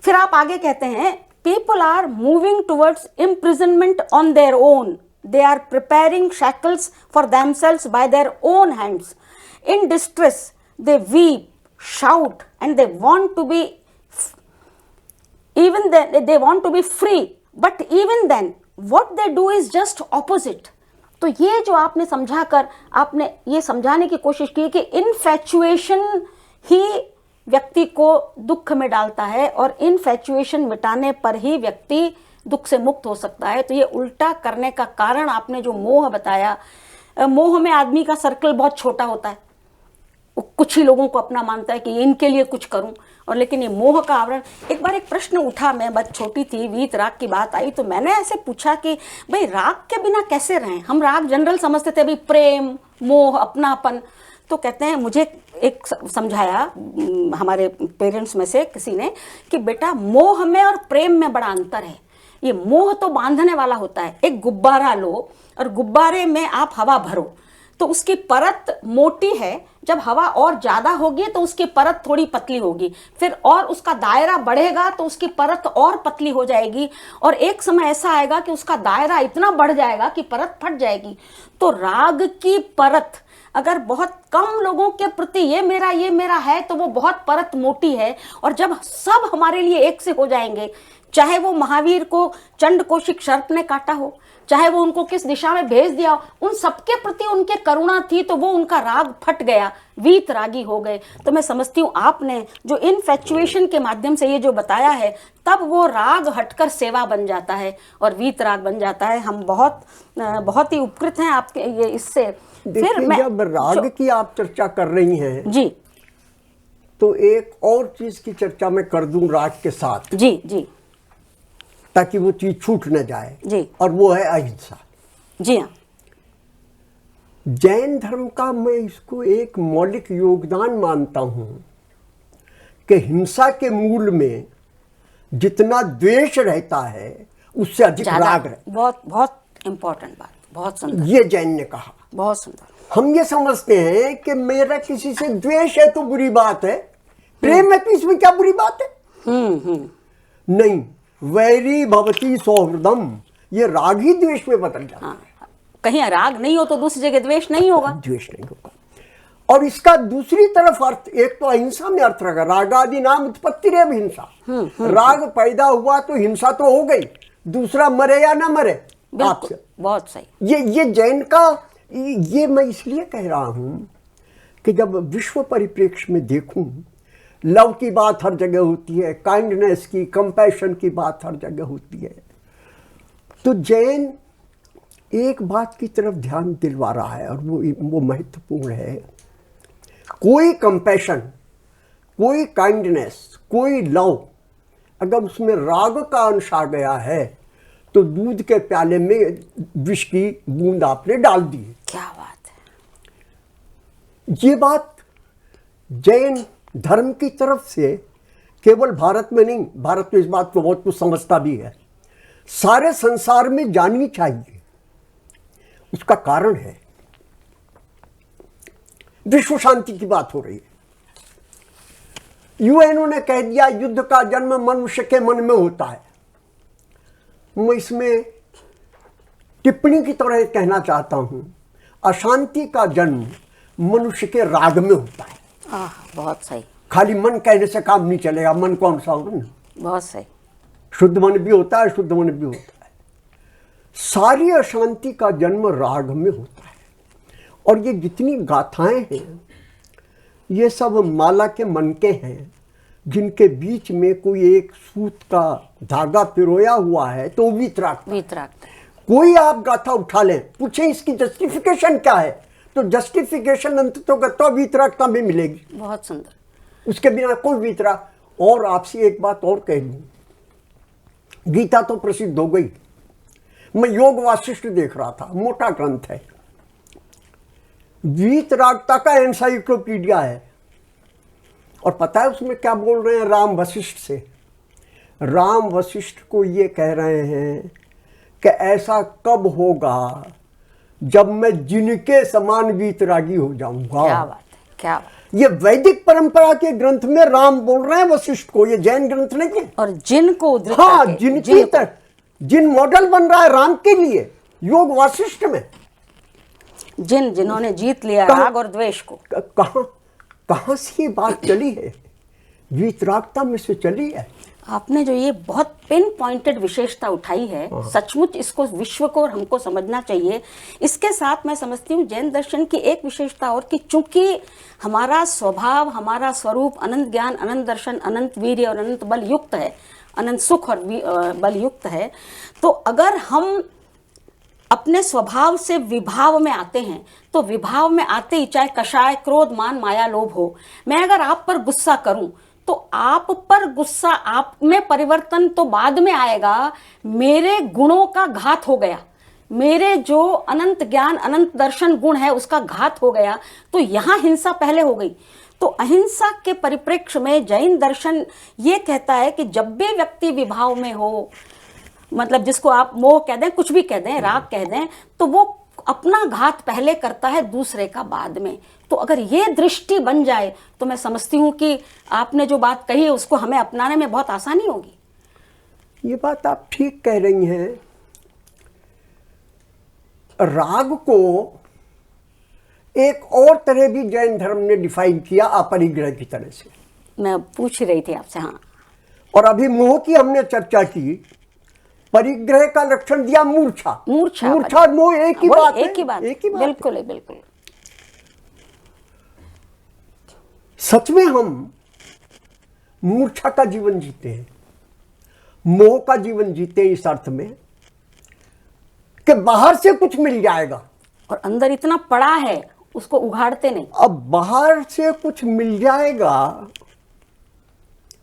फिर आप आगे कहते हैं people are moving towards imprisonment on their own, they are preparing shackles for themselves by their own hands. In distress they weep, shout, and they want to be even then they want to be free, but even then what they do is just opposite. तो ये जो आपने समझाकर आपने ये समझाने की कोशिश की कि इनफैचुएशन ही व्यक्ति को दुख में डालता है और इनफैचुएशन मिटाने पर ही व्यक्ति दुख से मुक्त हो सकता है। तो ये उल्टा करने का कारण आपने जो मोह बताया, मोह में आदमी का सर्कल बहुत छोटा होता है, कुछ ही लोगों को अपना मानता है कि इनके लिए कुछ करूं, और लेकिन ये मोह का आवरण। एक बार एक प्रश्न उठा, मैं बहुत छोटी थी, वीत राग की बात आई तो मैंने ऐसे पूछा कि भाई राग के बिना कैसे रहें। हम राग जनरल समझते थे, भाई प्रेम, मोह, अपनापन। तो कहते हैं, मुझे एक समझाया हमारे पेरेंट्स में से किसी ने कि बेटा मोह में और प्रेम में बड़ा अंतर है। ये मोह तो बांधने वाला होता है। एक गुब्बारा लो और गुब्बारे में आप हवा भरो तो उसकी परत मोटी है, जब हवा और ज्यादा होगी तो उसकी परत थोड़ी पतली होगी, फिर और उसका दायरा बढ़ेगा तो उसकी परत और पतली हो जाएगी, और एक समय ऐसा आएगा कि उसका दायरा इतना बढ़ जाएगा कि परत फट जाएगी। तो राग की परत अगर बहुत कम लोगों के प्रति ये मेरा है तो वो बहुत परत मोटी है, और जब सब हमारे लिए एक से हो जाएंगे, चाहे वो महावीर को चंड कौशिक सर्प ने काटा हो, चाहे वो उनको किस दिशा में भेज दिया हो, उन सबके प्रति उनके करुणा थी तो वो उनका राग फट गया, वीत रागी हो गए। तो मैं समझती हूँ आपने जो इनफैचुएशन के माध्यम से ये जो बताया है, तब वो राग हटकर सेवा बन जाता है और वीत राग बन जाता है। हम बहुत ही उपकृत हैं आपके ये इससे। फिर मैं जब राग की आप चर्चा कर रही हैं जी, तो एक और चीज की चर्चा मैं कर दूं राग के साथ, जी जी, ताकि वो चीज छूट न जाए जी, और वो है अहिंसा। जी हाँ। जैन धर्म का मैं इसको एक मौलिक योगदान मानता हूं कि हिंसा के मूल में जितना द्वेष रहता है उससे अधिक राग रहता है। बहुत बहुत इंपॉर्टेंट बात, बहुत सुंदर, ये जैन ने कहा, बहुत सुंदर। हम ये समझते हैं कि मेरा किसी से द्वेष है तो बुरी बात है, प्रेम है तो इसमें क्या बुरी बात है? नहीं, वैरी भवती सौहृदम, ये राग ही द्वेष में बदल जाता है। कहीं राग नहीं हो तो दूसरी जगह द्वेष नहीं होगा, द्वेष नहीं होगा। और इसका दूसरी तरफ अर्थ, एक तो अहिंसा में अर्थ रखा, रागादि नाम उत्पत्ति रेव हिंसा, राग पैदा हुआ तो हिंसा तो हो गई, दूसरा मरे या ना मरे आपसे। बहुत सही। ये जैन का, ये मैं इसलिए कह रहा हूं कि जब विश्व परिप्रेक्ष्य में देखूं, लव की बात हर जगह होती है, काइंडनेस की, कंपैशन की बात हर जगह होती है, तो जैन एक बात की तरफ ध्यान दिलवा रहा है और वो महत्वपूर्ण है। कोई कंपैशन, कोई काइंडनेस, कोई लव, अगर उसमें राग का अंश आ गया है तो दूध के प्याले में विष की बूंद आपने डाल दी। क्या बात है। ये बात जैन धर्म की तरफ से केवल भारत में नहीं, भारत तो इस बात को बहुत कुछ समझता भी है, सारे संसार में जाननी चाहिए। उसका कारण है विश्व शांति की बात हो रही है। यूएनओ ने कह दिया युद्ध का जन्म मनुष्य के मन में होता है। मैं इसमें टिप्पणी की तरह कहना चाहता हूं, अशांति का जन्म मनुष्य के राग में होता है। बहुत सही। खाली मन कहने से काम नहीं चलेगा, मन कौन सा होगा? बहुत सही। शुद्ध मन भी होता है, शुद्ध मन भी होता है। सारी अशांति का जन्म राग में होता है। और ये जितनी गाथाएं हैं ये सब माला के मनके हैं, जिनके बीच में कोई एक सूत का धागा पिरोया हुआ है तो वीतराग। कोई आप गाथा उठा लें, पूछे इसकी जस्टिफिकेशन क्या है, तो जस्टिफिकेशन अंततः गत्वा वीतरागता में मिलेगी। बहुत सुंदर। उसके बिना कोई वीतराग। और आपसे एक बात और कह दूं, गीता तो प्रसिद्ध हो गई। मैं योग वासिष्ठ देख रहा था, मोटा ग्रंथ है, वीतरागता का एनसाइक्लोपीडिया है। और पता है उसमें क्या बोल रहे हैं राम वशिष्ठ से? राम वशिष्ठ को ये कह रहे हैं कि ऐसा कब होगा जब मैं जिनके समान वीतरागी हो जाऊंगा। क्या बात है, क्या बात। ये वैदिक परंपरा के ग्रंथ में राम बोल रहे हैं वशिष्ठ को, ये जैन ग्रंथ नहीं है। और जिन को उद्धृत हाँ, करके, जिनकी तक जिन मॉडल बन रहा है राम के लिए योग वासिष्ठ में। जिन्होंने जीत लिया राग और द्वेष को। कहां से ये बात चली है? वीतरागता में से चली है। आपने जो ये बहुत पिन पॉइंटेड विशेषता उठाई है, सचमुच इसको विश्व को और हमको समझना चाहिए। इसके साथ मैं समझती हूँ जैन दर्शन की एक विशेषता और कि चूंकि हमारा स्वभाव, हमारा स्वरूप अनंत ज्ञान, अनंत दर्शन, अनंत वीर्य और अनंत बल युक्त है, अनंत सुख और बल युक्त है, तो अगर हम अपने स्वभाव से विभाव में आते हैं तो विभाव में आते ही चाहे कषाय, क्रोध, मान, माया, लोभ हो, मैं अगर आप पर गुस्सा करूं तो आप पर गुस्सा, आप में परिवर्तन तो बाद में आएगा। मेरे गुणों का घात हो गया, मेरे जो अनंत ज्ञान, अनंत दर्शन गुण है उसका घात हो गया, तो यहां हिंसा पहले हो गई। तो अहिंसा के परिप्रेक्ष्य में जैन दर्शन ये कहता है कि जब भी व्यक्ति विभाव में हो, मतलब जिसको आप मोह कह दें, कुछ भी कह दें, राग कह दें, तो वो अपना घात पहले करता है, दूसरे का बाद में। तो अगर ये दृष्टि बन जाए तो मैं समझती हूँ कि आपने जो बात कही है उसको हमें अपनाने में बहुत आसानी होगी। ये बात आप ठीक कह रही हैं। राग को एक और तरह भी जैन धर्म ने डिफाइन किया, अपरिग्रह की तरह से। मैं पूछ रही थी आपसे। हाँ, और अभी मोह की हमने चर्चा की, परिग्रह का लक्षण दिया मूर्छा। मूर्छा और मोह एक ही बात है। एक ही बात, बिल्कुल है, बिल्कुल। सच में हम मूर्छा का जीवन जीते हैं, मोह का जीवन जीते हैं, इस अर्थ में कि बाहर से कुछ मिल जाएगा और अंदर इतना पड़ा है उसको उघाड़ते नहीं। अब बाहर से कुछ मिल जाएगा,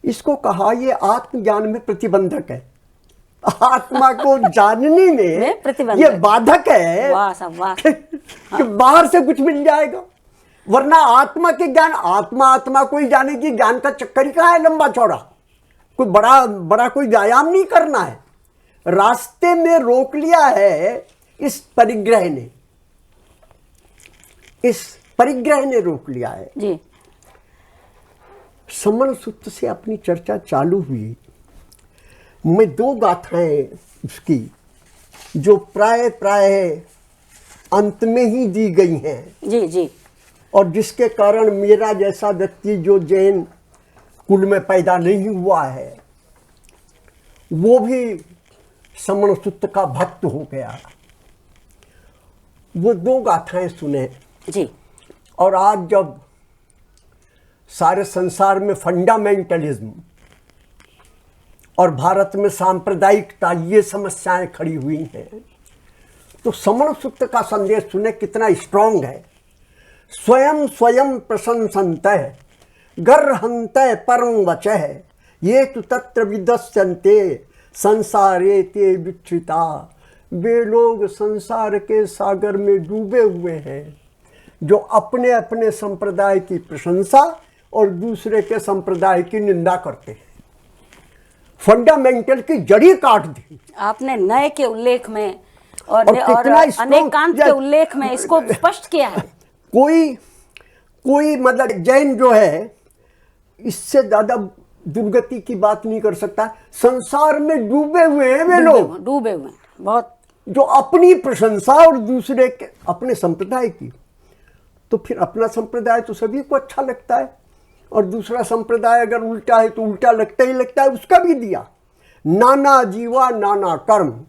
इसको कहा ये आत्मज्ञान में प्रतिबंधक है। आत्मा को जानने में प्रतिबंधक, ये बाधक है। वाह साहब वाह। कि बाहर से कुछ मिल जाएगा, वरना आत्मा के ज्ञान, आत्मा कोई जाने की ज्ञान का चक्कर ही कहाँ है लंबा चौड़ा। कोई बड़ा कोई व्यायाम नहीं करना है, रास्ते में रोक लिया है इस परिग्रह ने रोक लिया है जी। समन सूत्र से अपनी चर्चा चालू हुई। मैं दो गाथाएं उसकी जो प्राय अंत में ही दी गई हैं जी जी, और जिसके कारण मेरा जैसा व्यक्ति जो जैन कुल में पैदा नहीं हुआ है वो भी समन सूत्र का भक्त हो गया। वो दो गाथाएं सुने जी। और आज जब सारे संसार में फंडामेंटलिज्म और भारत में सांप्रदायिकता ये समस्याएं खड़ी हुई हैं, तो समन सूत्र का संदेश सुने कितना स्ट्रांग है। स्वयं प्रशंसन्तः गर्हन्तः परं वचः ये तु तत्र विदस्यन्ते संसारे ते विच्छिता। वे लोग संसार के सागर में डूबे हुए हैं जो अपने अपने संप्रदाय की प्रशंसा और दूसरे के संप्रदाय की निंदा करते हैं। फंडामेंटल की जड़ी काट दी आपने नए के उल्लेख में और कितना अनेकांत के उल्लेख में इसको स्पष्ट किया है। कोई मतलब जैन जो है इससे ज्यादा दुर्गति की बात नहीं कर सकता। संसार में डूबे हुए हैं वे लोग, डूबे हुए हैं बहुत, जो अपनी प्रशंसा और दूसरे के अपने संप्रदाय की। तो फिर अपना संप्रदाय तो सभी को अच्छा लगता है और दूसरा संप्रदाय अगर उल्टा है तो उल्टा लगता ही लगता है, उसका भी दिया। नाना जीवा नाना कर्म,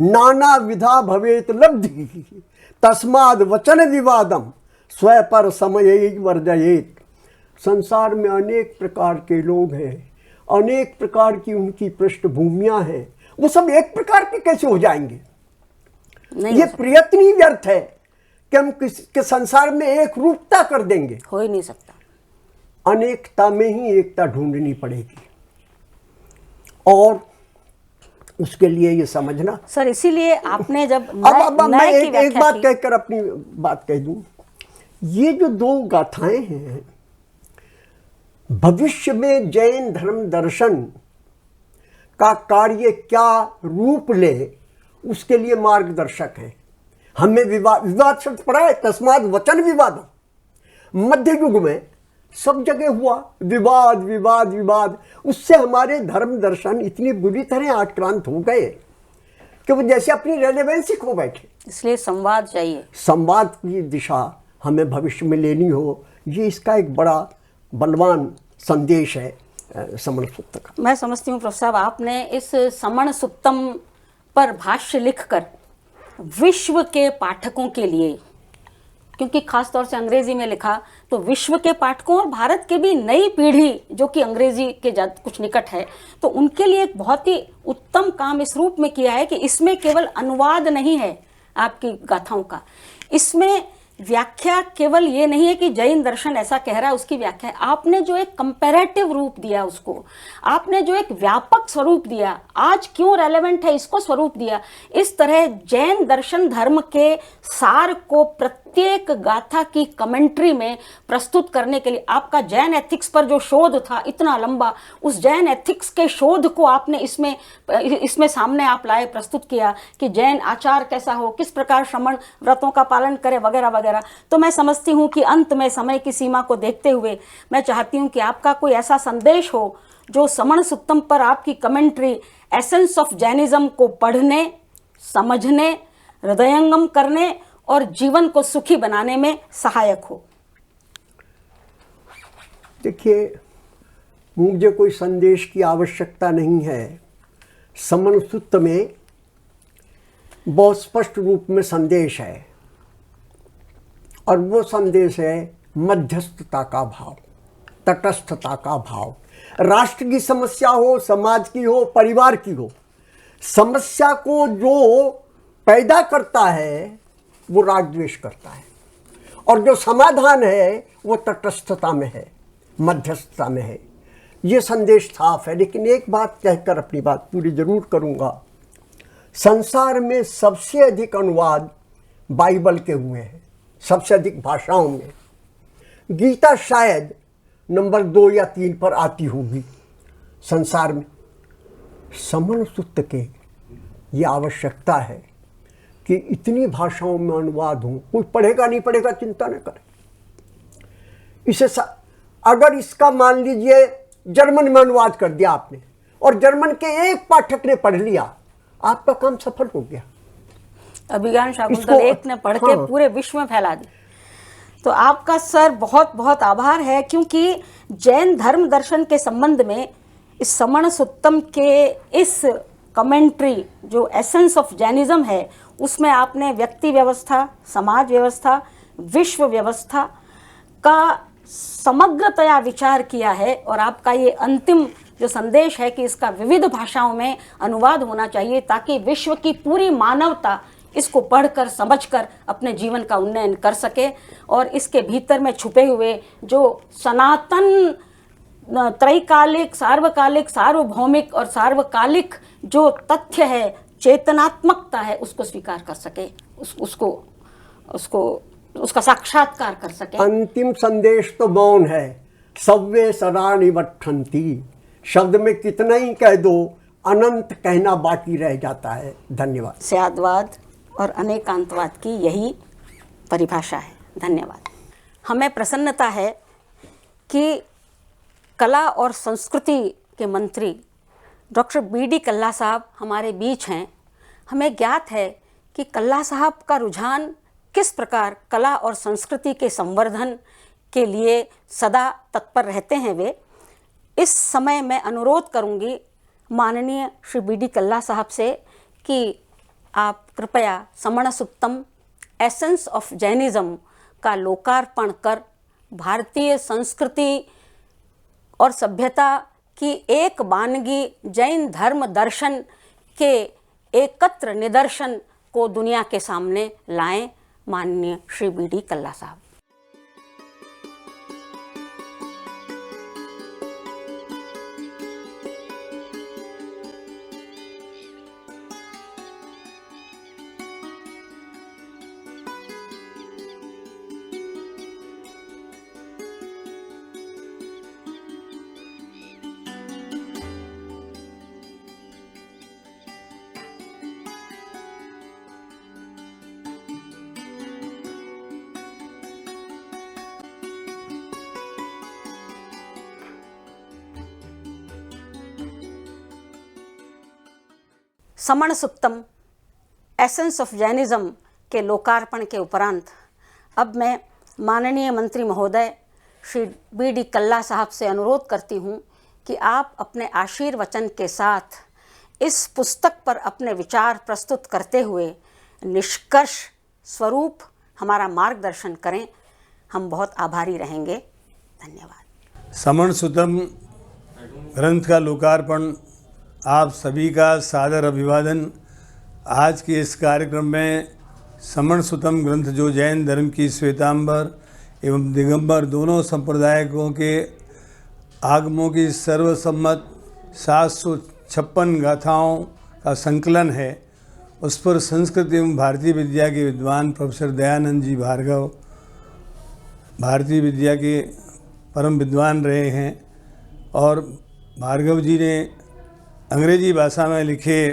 नाना विधा भवेत लब्धि, तस्माद वचन विवादम स्व पर समय वर्जयेत। संसार में अनेक प्रकार के लोग हैं, अनेक प्रकार की उनकी पृष्ठभूमियां हैं, वो सब एक प्रकार के कैसे हो जाएंगे? नहीं ये हो सकता। प्रयत्न ही व्यर्थ है कि हम के संसार में एक रूपता कर देंगे। हो ही नहीं सकता। अनेकता में ही एकता ढूंढनी पड़ेगी, और उसके लिए ये समझना। सर इसीलिए आपने जब अब मैं न्याय की एक व्याख्या बात की- कहकर अपनी बात कह दूं। ये जो दो गाथाएं हैं, भविष्य में जैन धर्म दर्शन का कार्य क्या रूप ले, उसके लिए मार्गदर्शक है। हमें विवाद शब्द पढ़ा है, तस्माद वचन विवादम। मध्य युग में सब जगह हुआ विवाद विवाद विवाद। उससे हमारे धर्म दर्शन इतनी बुरी तरह आक्रांत हो गए कि वो जैसे अपनी रेलेवेंसी खो बैठे। इसलिए संवाद चाहिए। संवाद की दिशा हमें भविष्य में लेनी हो, ये इसका एक बड़ा बलवान संदेश है समण सुत्त का। मैं समझती हूँ प्रोफेसर साहब, आपने इस समण सुत्तम पर भाष्य लिखकर विश्व के पाठकों के लिए, क्योंकि खास तौर से अंग्रेजी में लिखा, तो विश्व के पाठकों और भारत के भी नई पीढ़ी जो कि अंग्रेजी के कुछ निकट है, तो उनके लिए एक बहुत ही उत्तम काम इस रूप में किया है कि इसमें केवल अनुवाद नहीं है आपकी गाथाओं का, इसमें व्याख्या केवल ये नहीं है कि जैन दर्शन ऐसा कह रहा है उसकी व्याख्या है। आपने जो एक कंपैरेटिव रूप दिया उसको, आपने जो एक व्यापक स्वरूप दिया, आज क्यों रेलेवेंट है इसको स्वरूप दिया, इस तरह जैन दर्शन धर्म के सार को प्रत्येक गाथा की कमेंट्री में प्रस्तुत करने के लिए आपका जैन एथिक्स पर जो शोध था इतना लंबा, उस जैन एथिक्स के शोध को आपने इसमें सामने आप लाए, प्रस्तुत किया कि जैन आचार कैसा हो, किस प्रकार श्रमण व्रतों का पालन करे वगैरह वगैरह। तो मैं समझती हूं कि अंत में समय की सीमा को देखते हुए मैं चाहती हूं कि आपका कोई ऐसा संदेश हो जो समण सुत्तम पर आपकी कमेंट्री एसेंस ऑफ जैनिज्म को पढ़ने, समझने, हृदयंगम करने और जीवन को सुखी बनाने में सहायक हो। देखिए, मुझे कोई संदेश की आवश्यकता नहीं है। समण सुत्त में बहुत स्पष्ट रूप में संदेश है, और वो संदेश है मध्यस्थता का भाव, तटस्थता का भाव। राष्ट्र की समस्या हो, समाज की हो, परिवार की हो, समस्या को जो पैदा करता है वो राग द्वेष करता है, और जो समाधान है वो तटस्थता में है, मध्यस्थता में है। ये संदेश साफ है। लेकिन एक बात कहकर अपनी बात पूरी जरूर करूंगा। संसार में सबसे अधिक अनुवाद बाइबल के हुए हैं, सबसे अधिक भाषाओं में। गीता शायद नंबर 2 या 3 पर आती होगी संसार में। समण सुत्त के ये आवश्यकता है कि इतनी भाषाओं में अनुवाद हो। कोई पढ़ेगा नहीं पढ़ेगा चिंता न करे। इसे अगर इसका मान लीजिए जर्मन में अनुवाद कर दिया आपने, और जर्मन के एक पाठक ने पढ़ लिया, आपका काम सफल हो गया। अभिज्ञान शाकुंतल एक ने पढ़ के पूरे विश्व में फैला दी। तो आपका सर बहुत बहुत आभार है, क्योंकि जैन धर्म दर्शन के संबंध में इस समण सुत्तम के इस कमेंट्री जो एसेंस ऑफ जैनिज्म है, उसमें आपने व्यक्ति व्यवस्था, समाज व्यवस्था, विश्व व्यवस्था का समग्रतया विचार किया है। और आपका ये अंतिम जो संदेश है कि इसका विविध भाषाओं में अनुवाद होना चाहिए, ताकि विश्व की पूरी मानवता इसको पढ़कर समझकर अपने जीवन का उन्नयन कर सके, और इसके भीतर में छुपे हुए जो सनातन त्रैकालिक, सार्वकालिक, सार्वभौमिक और सार्वकालिक जो तथ्य है, चेतनात्मकता है, उसको स्वीकार कर सके, उसका साक्षात्कार कर सके। अंतिम संदेश तो मौन है। सव्वे सदा निवठन्ति। शब्द में कितना ही कह दो, अनंत कहना बाकी रह जाता है। धन्यवाद। स्याद्वाद और अनेकांतवाद की यही परिभाषा है। धन्यवाद। हमें प्रसन्नता है कि कला और संस्कृति के मंत्री डॉक्टर बी.डी. कल्ला साहब हमारे बीच हैं। हमें ज्ञात है कि कल्ला साहब का रुझान किस प्रकार कला और संस्कृति के संवर्धन के लिए सदा तत्पर रहते हैं। वे इस समय मैं अनुरोध करूंगी माननीय श्री बी डी कल्ला साहब से कि आप कृपया समण सुक्तम एसेंस ऑफ जैनिज़्म का लोकार्पण कर भारतीय संस्कृति और सभ्यता की एक वानगी जैन धर्म दर्शन के एकत्र निदर्शन को दुनिया के सामने लाएं। माननीय श्री बी डी कल्ला साहब। समण सुक्तम एसेंस ऑफ जैनिज़्म के लोकार्पण के उपरांत अब मैं माननीय मंत्री महोदय श्री बी डी कल्ला साहब से अनुरोध करती हूँ कि आप अपने आशीर्वचन के साथ इस पुस्तक पर अपने विचार प्रस्तुत करते हुए निष्कर्ष स्वरूप हमारा मार्गदर्शन करें। हम बहुत आभारी रहेंगे। धन्यवाद। समण सुतम ग्रंथ का लोकार्पण आप सभी का सादर अभिवादन। आज के इस कार्यक्रम में समण सुतम ग्रंथ जो जैन धर्म की श्वेतांबर एवं दिगंबर दोनों संप्रदायों के आगमों की सर्वसम्मत 756 गाथाओं का संकलन है, उस पर संस्कृत एवं भारतीय विद्या के विद्वान प्रोफेसर दयानंद जी भार्गव भारतीय विद्या के परम विद्वान रहे हैं और भार्गव जी ने अंग्रेजी भाषा में लिखे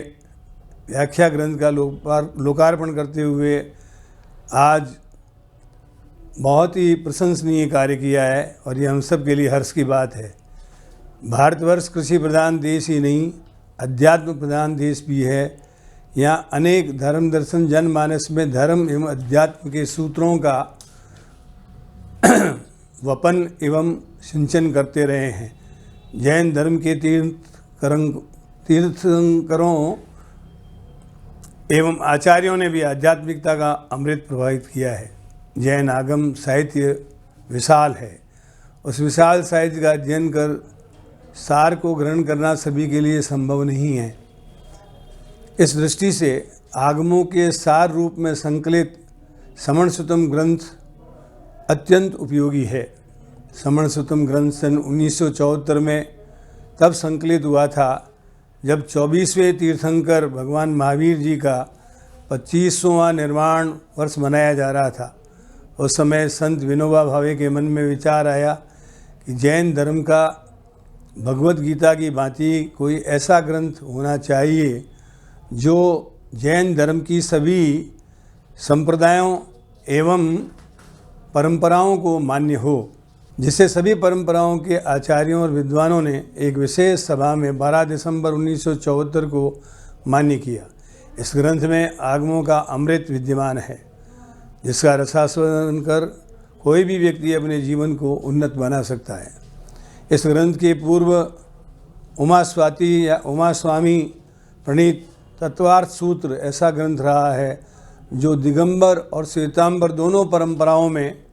व्याख्या ग्रंथ का लोकार्पण करते हुए आज बहुत ही प्रशंसनीय कार्य किया है और ये हम सब के लिए हर्ष की बात है। भारतवर्ष कृषि प्रधान देश ही नहीं, अध्यात्म प्रधान देश भी है। यहाँ अनेक धर्म दर्शन जनमानस में धर्म एवं अध्यात्म के सूत्रों का वपन एवं सिंचन करते रहे हैं। जैन धर्म के तीर्थंकरों एवं आचार्यों ने भी आध्यात्मिकता का अमृत प्रभावित किया है। जैन आगम साहित्य विशाल है। उस विशाल साहित्य का अध्ययन कर सार को ग्रहण करना सभी के लिए संभव नहीं है। इस दृष्टि से आगमों के सार रूप में संकलित समण सुतम ग्रंथ अत्यंत उपयोगी है। समण सुतम ग्रंथ सन 1974 में तब संकलित हुआ था जब 24वें तीर्थंकर भगवान महावीर जी का 25वां निर्वाण वर्ष मनाया जा रहा था। उस समय संत विनोबा भावे के मन में विचार आया कि जैन धर्म का भगवत गीता की भांति कोई ऐसा ग्रंथ होना चाहिए जो जैन धर्म की सभी संप्रदायों एवं परंपराओं को मान्य हो, जिसे सभी परंपराओं के आचार्यों और विद्वानों ने एक विशेष सभा में 12 दिसंबर 1974 को मान्य किया। इस ग्रंथ में आगमों का अमृत विद्यमान है, जिसका रसास्वादन कर कोई भी व्यक्ति अपने जीवन को उन्नत बना सकता है। इस ग्रंथ के पूर्व उमा स्वामी प्रणीत तत्वार्थ सूत्र ऐसा ग्रंथ रहा है जो दिगंबर और श्वेतांबर दोनों परंपराओं में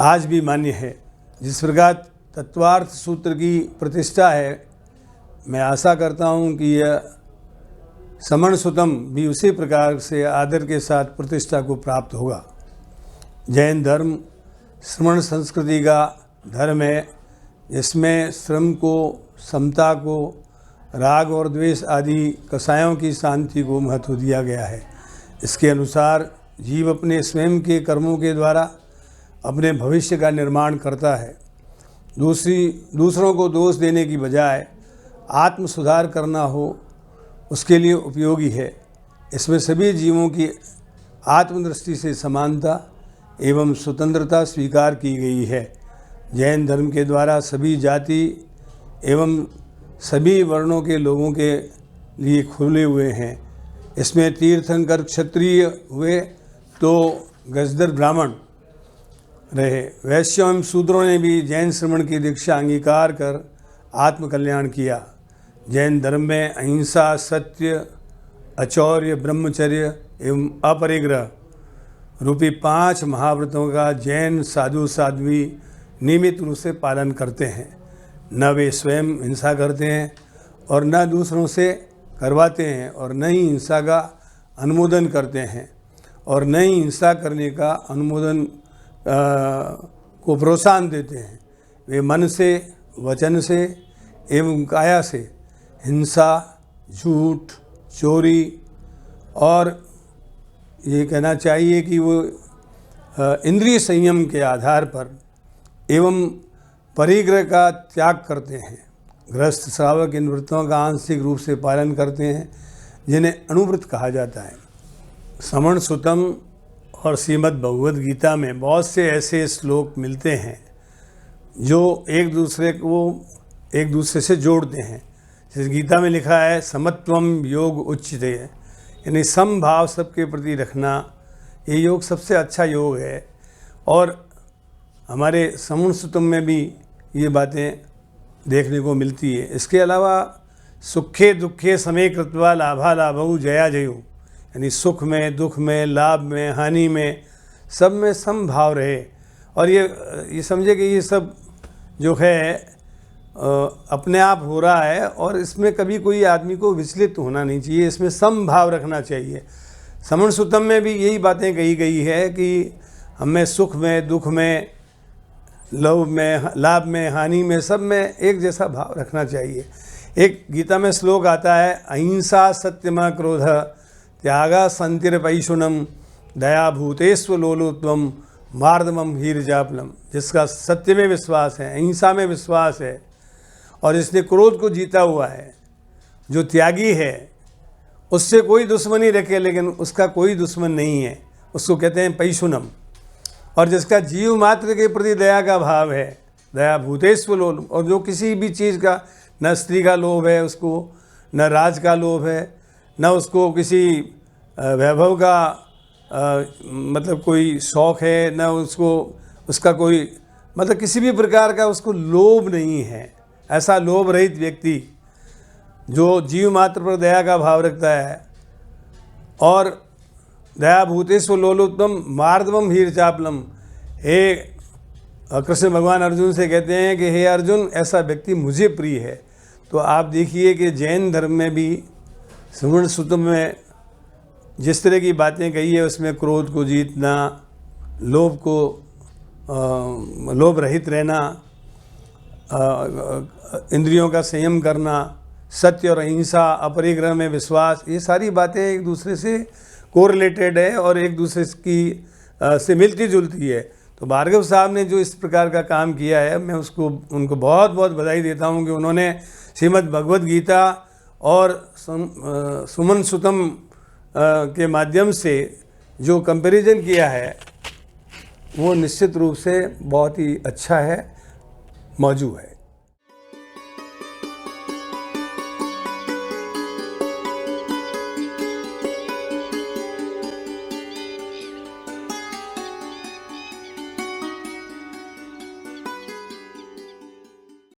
आज भी मान्य है। जिस प्रकार तत्वार्थ सूत्र की प्रतिष्ठा है, मैं आशा करता हूँ कि यह समण सुतम भी उसी प्रकार से आदर के साथ प्रतिष्ठा को प्राप्त होगा। जैन धर्म श्रमण संस्कृति का धर्म है, जिसमें श्रम को, समता को, राग और द्वेष आदि कसायों की शांति को महत्व दिया गया है। इसके अनुसार जीव अपने स्वयं के कर्मों के द्वारा अपने भविष्य का निर्माण करता है। दूसरों को दोष देने की बजाय आत्म सुधार करना हो, उसके लिए उपयोगी है। इसमें सभी जीवों की आत्मदृष्टि से समानता एवं स्वतंत्रता स्वीकार की गई है। जैन धर्म के द्वारा सभी जाति एवं सभी वर्णों के लोगों के लिए खुले हुए हैं। इसमें तीर्थंकर क्षत्रिय हुए तो गजदर ब्राह्मण रहे। वैश्यों एवं शूद्रों ने भी जैन श्रमण की दीक्षा अंगीकार कर आत्मकल्याण किया। जैन धर्म में अहिंसा, सत्य, अचौर्य, ब्रह्मचर्य एवं अपरिग्रह रूपी 5 महाव्रतों का जैन साधु साध्वी नियमित रूप से पालन करते हैं। न वे स्वयं हिंसा करते हैं और न दूसरों से करवाते हैं, और न ही हिंसा का अनुमोदन करते हैं, और न ही हिंसा करने का अनुमोदन को प्रोत्साहन देते हैं। वे मन से, वचन से एवं काया से हिंसा, झूठ, चोरी और ये कहना चाहिए कि वो इंद्रिय संयम के आधार पर एवं परिग्रह का त्याग करते हैं। गृहस्थ श्रावक इन व्रतों का आंशिक रूप से पालन करते हैं, जिन्हें अणुव्रत कहा जाता है। श्रवण सुतम और श्रीमद् भगवद गीता में बहुत से ऐसे श्लोक मिलते हैं जो एक दूसरे से जोड़ते हैं। जैसे गीता में लिखा है, समत्वम योग उच्यते, यानी समभाव सबके प्रति रखना, ये योग सबसे अच्छा योग है। और हमारे श्रवण सुतम में भी ये बातें देखने को मिलती है। इसके अलावा सुखे दुखे समय कृत्वा लाभा लाभऊ जया जयु, यानी सुख में, दुख में, लाभ में, हानि में, सब में समभाव रहे। और ये समझे कि ये सब जो है अपने आप हो रहा है और इसमें कभी कोई आदमी को विचलित होना नहीं चाहिए, इसमें समभाव रखना चाहिए। श्रवण सुतम में भी यही बातें कही गई है कि हमें सुख में, दुख में, लोभ में, लाभ में, हानि में, सब में एक जैसा भाव रखना चाहिए। एक गीता में श्लोक आता है, अहिंसा सत्यम क्रोध त्यागा संतिरपैशुनम दया भूतेस्व लोलुत्वम मार्दमम हीरजापलम। जिसका सत्य में विश्वास है, अहिंसा में विश्वास है और जिसने क्रोध को जीता हुआ है, जो त्यागी है, उससे कोई दुश्मनी रखे लेकिन उसका कोई दुश्मन नहीं है, उसको कहते हैं पैशुनम। और जिसका जीव मात्र के प्रति दया का भाव है, दया भूतेस्व लोलुम, और जो किसी भी चीज़ का, न स्त्री का लोभ है उसको, न राज का लोभ है, न उसको किसी वैभव का मतलब कोई शौक़ है, न उसका कोई मतलब किसी भी प्रकार का उसको लोभ नहीं है। ऐसा लोभ रहित व्यक्ति जो जीव मात्र पर दया का भाव रखता है और दया भूतेस्व लोलुत्तम मार्दवम हीरचापलम, हे कृष्ण भगवान अर्जुन से कहते हैं कि हे अर्जुन, ऐसा व्यक्ति मुझे प्रिय है। तो आप देखिए कि जैन धर्म में भी श्रवण सुतम में जिस तरह की बातें कही है उसमें क्रोध को जीतना, लोभ रहित रहना, इंद्रियों का संयम करना, सत्य और अहिंसा, अपरिग्रह में विश्वास, ये सारी बातें एक दूसरे से कोरिलेटेड है और एक दूसरे की से मिलती जुलती है। तो भार्गव साहब ने जो इस प्रकार का काम किया है, मैं उनको बहुत बहुत बधाई देता हूँ कि उन्होंने श्रीमद् भगवद गीता और सुमन सुतम के माध्यम से जो कंपैरिजन किया है वो निश्चित रूप से बहुत ही अच्छा है, मौजूद है।